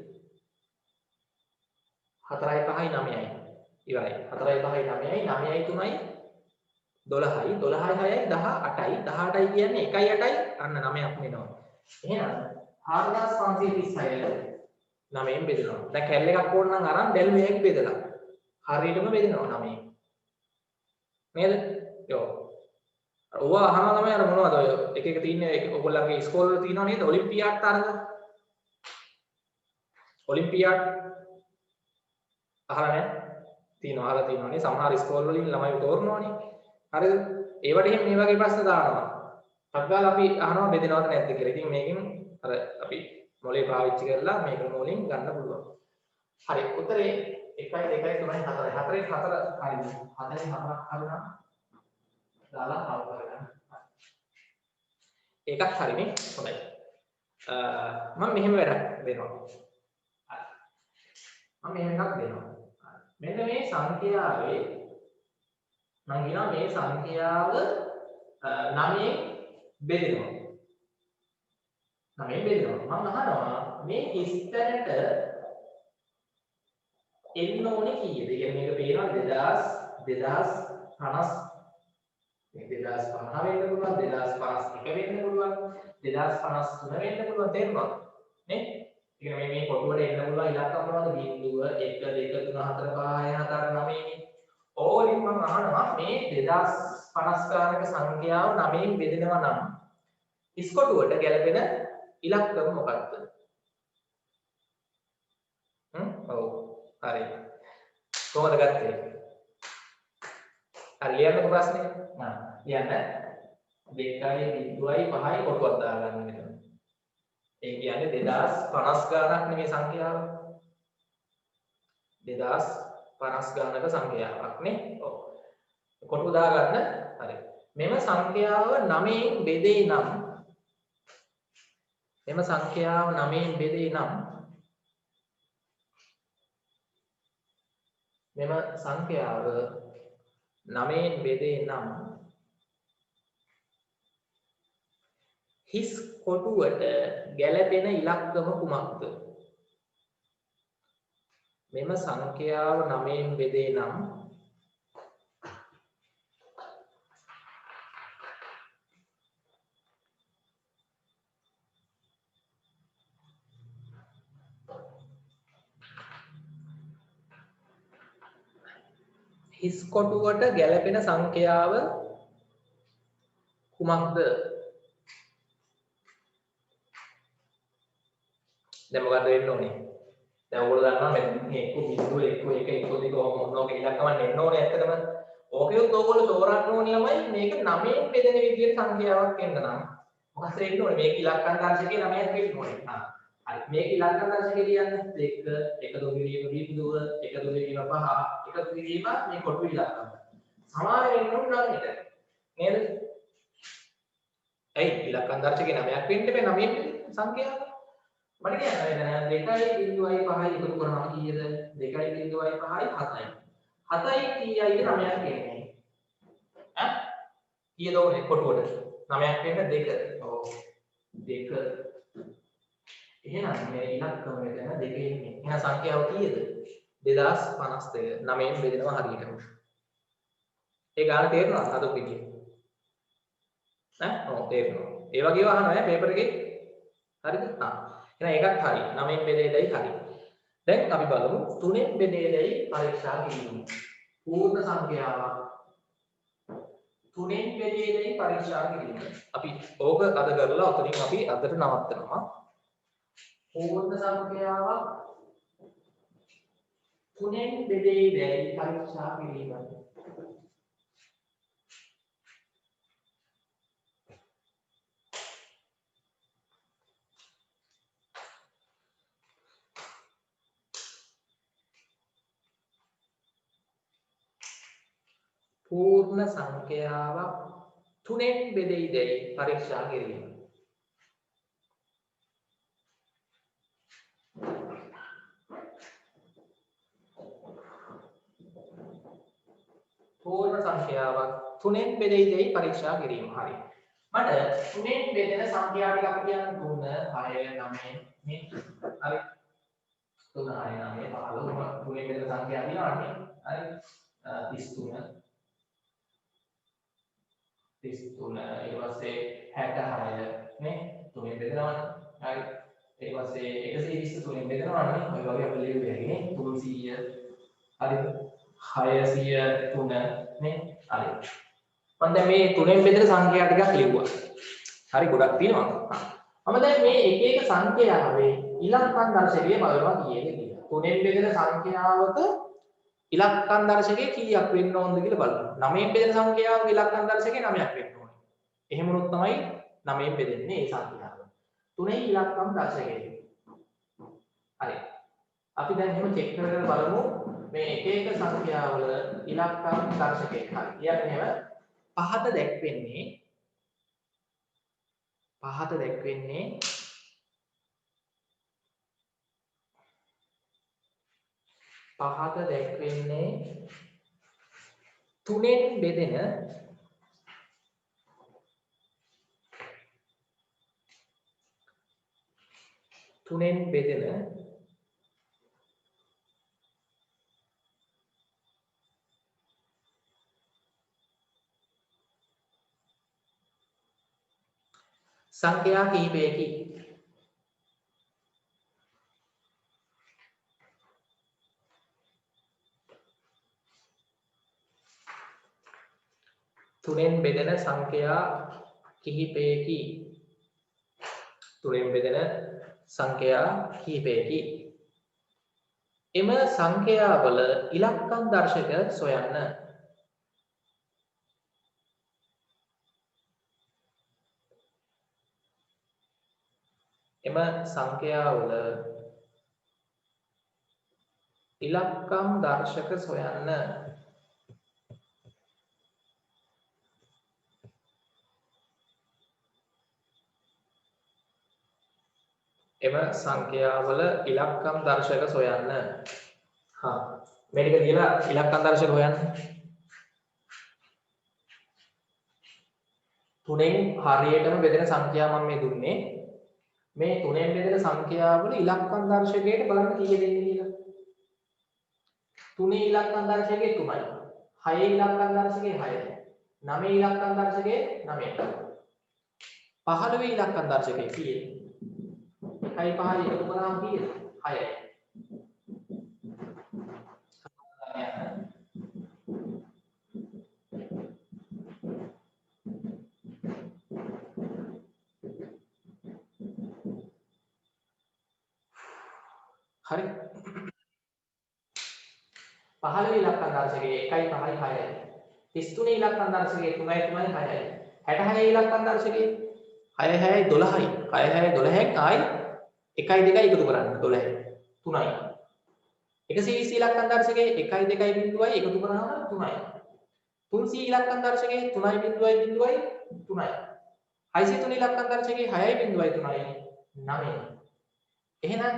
4යි 5යි 9යි ඉවරයි 4යි 5යි 9යි 9යි 3යි 12යි 12යි 6යි 18යි 18යි කියන්නේ 1යි 8යි අන්න 9ක් වෙනවා එහෙනම් 4536 9න් බෙදෙනවා දැන් කැල් එකක් ඕන නම් අරන් ඩෙල් මෙහෙක් බෙදලා හරියටම බෙදෙනවා 9න් නේද යෝ ඔවා අහනවා තමයි අර මොනවද ඔය එක එක තියෙන ඔයගොල්ලන්ගේ ඉස්කෝල වල තියෙනව නේද ඔලිම්පියාඩ් තරඟ ඔලිම්පියාඩ් අහලා තියෙනවා නේ සමහර ඉස්කෝල වලින් ළමයි තෝරනවානේ හරිද ඒවට එහෙම මේ වගේ ප්‍රශ්න දානවා ටක් ගාලා අපි අහනවා බෙදෙනවද නැද්ද කියලා ඉතින් මේකෙන් අර අපි මොලේ පාවිච්චි කරලා මේ ක්‍රම වලින් ගන්න පුළුවන්. හරි. උත්තරේ 1 2 3 4 4 4 හරිද? 4 4ක් හරිනම් දාලා හල් කරගන්න. ඒකත් හරිනේ. හොඳයි. මම මෙහෙම වැඩක් දෙනවා. හරි. මම මෙහෙම එකක් දෙනවා. මෙන්න මේ සංඛ්‍යාවේ මම කියනවා මේ සංඛ්‍යාව 9න් බෙදෙනවා. 9න් බෙදෙනවා. මම අහනවා මේ හිස්තැනට එන්න ඕනේ කීයද? ඒ කියන්නේ මේක පේනවා 2050 මේ 2050 වෙන්න පුළුවන් 2051 වෙන්න පුළුවන් 2053 වෙන්න පුළුවන් තේරුණාද? නේ? ඒ කියන්නේ මේ කොටුවට එන්න පුළුවන් ඉලක්ක මොනවද? 0 1 2 3 4 5 6 7 9 ඕලින් මම අහනවා මේ 2050 ගානක සංඛ්‍යාව 9න් බෙදෙනවා නම් ඉස්කොටුවට ගැලපෙන ඉලක්කම මොකක්ද? ඔව් හරි. කොහොමද ගත්තේ? හරි ලියන්නකො ප්‍රශ්නේ. ලියන්න 2.5යි කොටුවක් දාගන්න මෙතන. ඒ කියන්නේ 2050 ගානක් නෙමේ සංඛ්‍යාව. 2050 ගානක සංඛ්‍යාවක් නේ. ඔව්. කොටුව දාගන්න. හරි. මෙම සංඛ්‍යාව 9න් බෙදේ නම් මෙම සංඛ්‍යාව 9න් බෙදේ නම් මෙම සංඛ්‍යාව 9න් බෙදේ නම් හිස් කොටුවට ගැලපෙන ඉලක්කම කුමක්ද? මෙම සංඛ්‍යාව 9න් බෙදේ නම් හිස් කොටුවට ගැලපෙන සංඛ්‍යාව කුමක්ද? දැන් මොකද වෙන්න ඕනේ? දැන් ඔයගොල්ලෝ දන්නවා මෙතන මේ 1 0 1 1 1 2 මොනෝක ඉලක්කමක් එන්න ඕනේ ඇත්තටම. ඕකෙත් ඔයගොල්ලෝ තෝරන්න ඕනේ ළමයි මේක 9න් බෙදෙන විදිහට සංඛ්‍යාවක් එන්න නම් මොකක්ද වෙන්න ඕනේ? මේක ඉලක්කම් දර්ශකයේ 9ක් වෙන්න ඕනේ. හරි. මේක ඉලක්කම් දර්ශකයේ කියන්නේ 1 1 2 කිරීම බිඳුව 1 2 කිරීම 5 1 2 කිරීම මේ කොටු ඉලක්කම්. සමාන වෙන්න ඕනේ 9ට. නේද? ඇයි ඉලක්කම් දර්ශකයේ 9ක් වෙන්න බෑ 9න් සංඛ්‍යාව. මට කියන්න දැන් 2.5යි එකතු කරනවා කීයද? 2.5යි 7යි. 7යි කීයයිද 9ක් වෙන්නේ? ඈ? කීයද ඕනේ කොටුවට? 9ක් වෙන්න 2. ඔව්. 2. එහෙනම් මේ ඉලක්කම මෙතන 2 ඉන්නේ. එහෙනම් සංඛ්‍යාව කීයද? 2052. 9න් බෙදෙනවා හරියටම. ඒ ගාන තේරෙනවද අද පිටියේ? ඈ? ඔව් තේරෙනවා. ඒ වගේව අහනවා ඈ පේපර් එකේ. හරිද? එහෙනම් ඒකත් හරි. 9න් බෙදේදයි හරි. දැන් අපි බලමු 3න් බෙදේදයි පරීක්ෂා කිරීම. පූර්ණ සංඛ්‍යාවක් 3න් බෙදේදයි පරීක්ෂා කිරීම. අපි ඕක අද කරලා උතනින් අපි අදට නවත්තනවා. පූර්ණ සංඛ්‍යාවක් 3න් බෙදේදයි පරීක්ෂා කිරීම. පූර්ණ සංඛ්‍යාවක් 3න් බෙදෙයිදයි පරීක්ෂා කිරීම. පූර්ණ සංඛ්‍යාවක් 3න් බෙදෙයිදයි පරීක්ෂා කිරීම. හරි. මට 3න් බෙදෙන සංඛ්‍යා ටික අපි කියන්න 3 6 9 මේ හරි 3 6 9 15 3න් බෙදෙන සංඛ්‍යා දිනවන්නේ. හරි 33 33 ඊට පස්සේ 66 නේ 3න් බෙදනවනේ. හරි ඊට පස්සේ 120 3න් බෙදනවනේ. ඔය වගේ අපි ලියුවේ හැකිනේ 300 හරිද 603 නේ හරි. මම දැන් මේ 3න් බෙදෙන සංඛ්‍යා ටිකක් ලියුවා. හරි ගොඩක් තියෙනවා. මම දැන් මේ එක එක සංඛ්‍යාවේ ඉලක්කම් දර්ශකයේ බලනවා කීයද කියලා. 3න් බෙදෙන සංඛ්‍යාවක ඉලක්කම් දර්ශකයේ කීයක් වෙන්න ඕනද කියලා බලනවා. 9න් බෙදෙන සංඛ්‍යාවක ඉලක්කම් දර්ශකයේ 9ක් වෙන්න ඕනේ. එහෙම වුණොත් තමයි 9න් බෙදෙන්නේ මේ සංඛ්‍යාව. 3ේ ඉලක්කම් දර්ශකයේ. හරි. අපි දැන් එහෙම චෙක් කරගෙන බලමු මේ එක එක සංඛ්‍යාවල ඉලක්කම් දර්ශකයක් හරි. කියන්නේ එහෙම පහත දැක්වෙන්නේ තුනෙන් බෙදෙන සංඛ්‍යා කිහිපයකි. තුනෙන් බෙදෙන සංඛ්‍යා කිහිපයකි. එම සංඛ්‍යාවල ඉලක්කම් දර්ශක සොයන්න. එම සංඛ්‍යාවල ඉලක්කම් දර්ශක සොයන්න. එම සංඛ්‍යාවල ඉලක්කම් දර්ශක සොයන්න. මේ ටික දීලා ඉලක්කම් දර්ශක හොයන්න. තුනෙන් හරියටම බෙදෙන සංඛ්‍යා මම මේ දුන්නේ. මේ තුනෙන් බෙදෙන සංඛ්‍යාවල ඉලක්කම් දර්ශකයට බලන්න කීය දෙන්නේ කියලා. තුනේ ඉලක්කම් දර්ශකයේ 3යි. 6 ඉලක්කම් දර්ශකයේ 6යි. 9 ඉලක්කම් දර්ශකයේ 9යි. 15 ඉලක්කම් දර්ශකයේ කීයද? 1යි 5යි එකතු කරාම කීයද? 6යි. හරි. 15 ඉලක්කම් දර්ශකයේ 1යි 5යි 6යි. 33 ඉලක්කම් දර්ශකයේ 3යි 3යි 6යි. 66 ඉලක්කම් දර්ශකයේ 6යි 6යි 12යි. 6යි 6යි 12න් ආයි 1යි 2යි එකතු කරන්න 12යි 3යි. 120 ඉලක්කම් දර්ශකයේ 1යි 2යි බිඳුවයි එකතු කරාම 3යි. 300 ඉලක්කම් දර්ශකයේ 3යි බිඳුවයි බිඳුවයි 3යි. 603 ඉලක්කම් දර්ශකයේ 6යි බිඳුවයි 3යි 9යි. එහෙනම්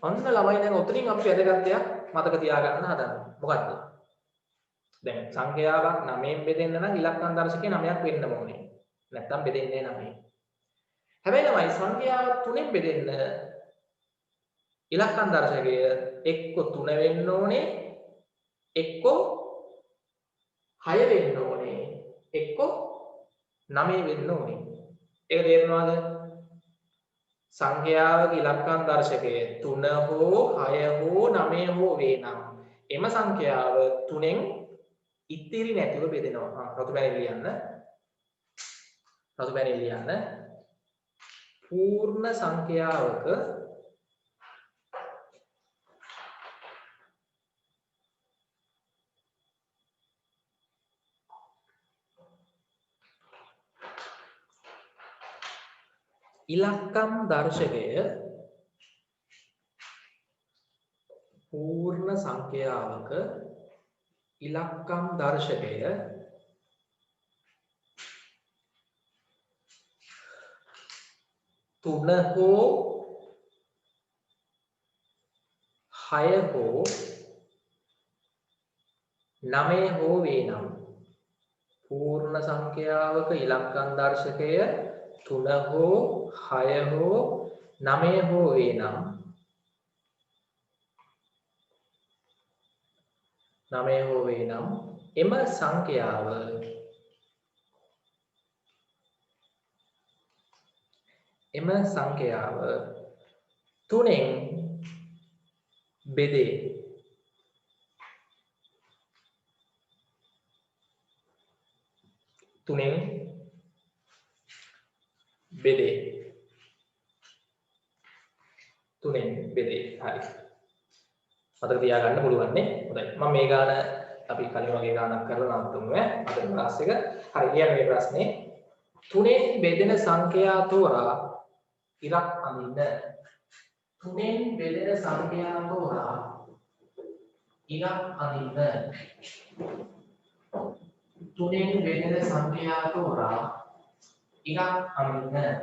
ඔන්න ළමයි දැන් උතනින් අපි වැදගත් දෙයක් මතක තියාගන්න හදන්න. මොකක්ද? දැන් සංඛ්‍යාවක් 9න් බෙදෙන්න නම් ඉලක්කම් දර්ශකයේ 9ක් වෙන්න ඕනේ. නැත්තම් බෙදෙන්නේ 9. හැබැයි ළමයි සංඛ්‍යාව 3න් බෙදෙන්න ඉලක්කම් දර්ශකය එක්ක 3 වෙන්න ඕනේ, එක්ක 6 වෙන්න ඕනේ, එක්ක 9 වෙන්න ඕනේ. ඒක තේරෙනවද? සංඛ්‍යාවක ඉලක්කම් දර්ශකය 3 හෝ 6 හෝ 9 හෝ වේ නම් එම සංඛ්‍යාව 3න් ඉතිරි නැතිව බෙදෙනවා. රතු පැනෙල් ලියන්න. පූර්ණ සංඛ්‍යාවක ඉලක්කම් දර්ශකය පූර්ණ සංඛ්‍යාවක ඉලක්කම් දර්ශකය 3 හෝ 6 හෝ 9 හෝ වේ නම් පූර්ණ සංඛ්‍යාවක ඉලක්කම් දර්ශකය 3 හෝ 6 හෝ 9 හෝ වේ නම් 9 හෝ වේ නම් එම සංඛ්‍යාව තුනෙන් බෙදේ. තුනෙන් බෙදේ. හරි. මතක තියාගන්න පුළුවන් නේ. හොඳයි. මම මේ ගාන අපි කලින් වගේ ගානක් කරලා නවත්තමු ඈ. අද ක්ලාස් එක. හරි. ඊයන් මේ ප්‍රශ්නේ තුනෙන් බෙදෙන සංඛ්‍යා තෝරා ඉරක් අඳින්න. තුනෙන් බෙදෙන සංඛ්‍යා තෝරා ඉරක් අඳින්න. තුනෙන් බෙදෙන සංඛ්‍යා තෝරා ඉරක් අඳින්න.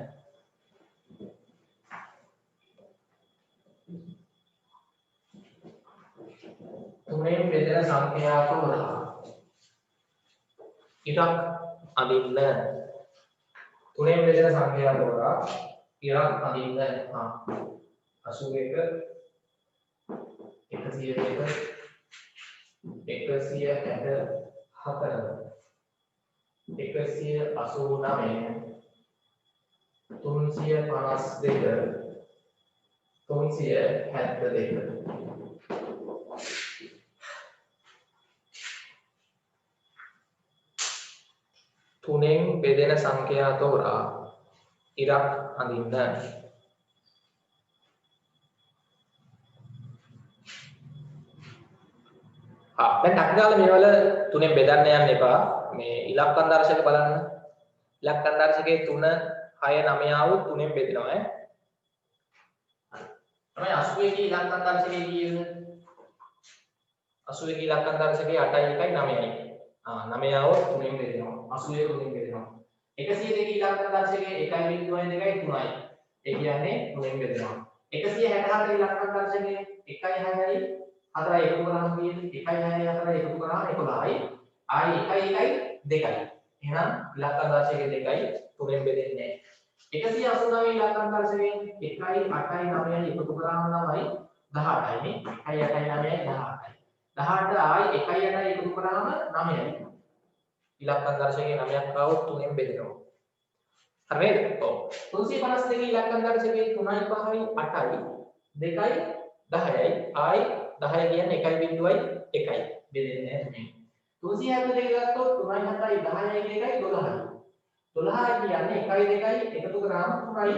තුනෙන් බෙදෙන සංඛ්‍යා තෝරා ඉරක් අඳින්න. තුනෙන් බෙදෙන සංඛ්‍යා තෝරා ඉරක් අඳින්න. 81 තුනෙන් බෙදෙන සංඛ්‍යා තෝරා ඉරක් අඳින්න. දැන් ටක්ගාලා මේවල තුනෙන් බෙදන්න යන්න එපා. මේ ඉලක්කම් දර්ශක බලන්න. ඉලක්කම් දර්ශකයේ 3 6 9 ආවොත් තුනෙන් බෙදෙනවා ඈ. තමයි 81 කී ඉලක්කම් දර්ශකයේ කියන්නේ. 81 කී ඉලක්කම් දර්ශකයේ 8යි 1යි 9යි. 9 ආවොත් තුනෙන් බෙදෙනවා. 81 තුනෙන් බෙදෙනවා. 102 කී ඉලක්කම් දර්ශකයේ 1.2යි 2යි 3යි. ඒ කියන්නේ තුනෙන් බෙදෙනවා. 164 ඉලක්කම් දර්ශකයේ 1යි 6යි 4යි එකතු කරාම තියෙන්නේ 1යි 6යි 4යි එකතු කරාම 11යි. ආයි 1යි 1යි 2යි. එහෙනම් ඉලක්කම් දර්ශකයේ 2යි තුනෙන් බෙදෙන්නේ නැහැ. 189 ඉලක්කම් දර්ශකයේ 1යි 8යි 9යි එකතු කරාම තමයි 18යි නේ. 1යි 8යි 9යි 18යි. 18 ආයි 1යි 8යි එකතු කරාම 9යි. ඉලක්කම් දර්ශකයේ 9ක් ආවොත් තුනෙන් බෙදෙනවා. හරි නේද? ඔව්. 352 ඉලක්කම් දර්ශකයේ 3යි 5යි 8යි 2යි 10යි ආයි 10 කියන්නේ 1.1යි බෙදෙන්නේ නැහැ තුනෙන්. 372 ගත්තොත් 3යි 7යි 10යි 1යි 12යි. 12යි කියන්නේ 1යි 2යි එකතු කරාම 3යි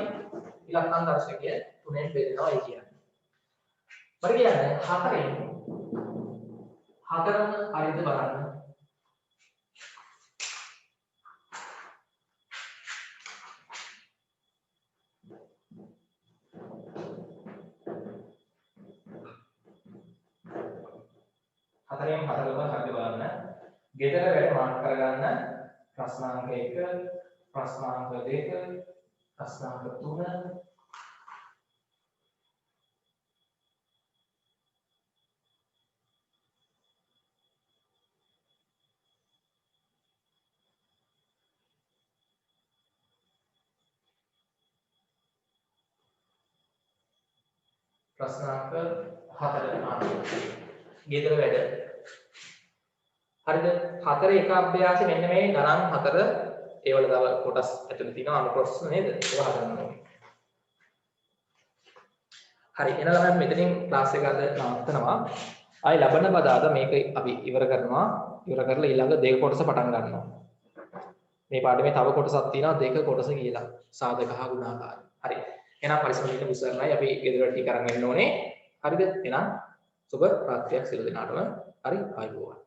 ඉලක්කම් දර්ශකය තුනෙන් බෙදෙනවා ඒ කියන්නේ. මට කියන්නේ 4න් 4ම හරිද බලන්න. හතරෙන් 4ම හරිද බලන්න. ගෙදර වැඩ මාර්ක් කරගන්න. ප්‍රශ්නාංක 1, ප්‍රශ්නාංක 2, ප්‍රශ්නාංක 3 ප්‍රශ්නාංක 4 ගෙදර වැඩ. හරිද? 4 එක අභ්‍යාසෙ මෙන්න මේ ගණන් 4 ඒවල තව කොටස් ඇතුළේ තියෙනවා අනුප්‍රශ්න නේද? ඒවා හදන්න ඕනේ. හරි එහෙනම් ළමයි මෙතනින් ක්ලාස් එක අද නවත්තනවා. ආයි ලබන බදාද මේක අපි ඉවර කරනවා. ඉවර කරලා ඊළඟ දෙක කොටස පටන් ගන්නවා. මේ පාඩමේ තව කොටසක් තියෙනවා දෙක කොටස කියලා. සාධක හා ගුණාකාර. හරි. එහෙනම් පරිස්සමෙන් මුසර්ණයි අපි ගෙදර ටික අරන් එන්න ඕනේ. හරිද? එහෙනම් සුබ රාත්‍රියක් සියලු දෙනාටම. හරි ආයුබෝවන්.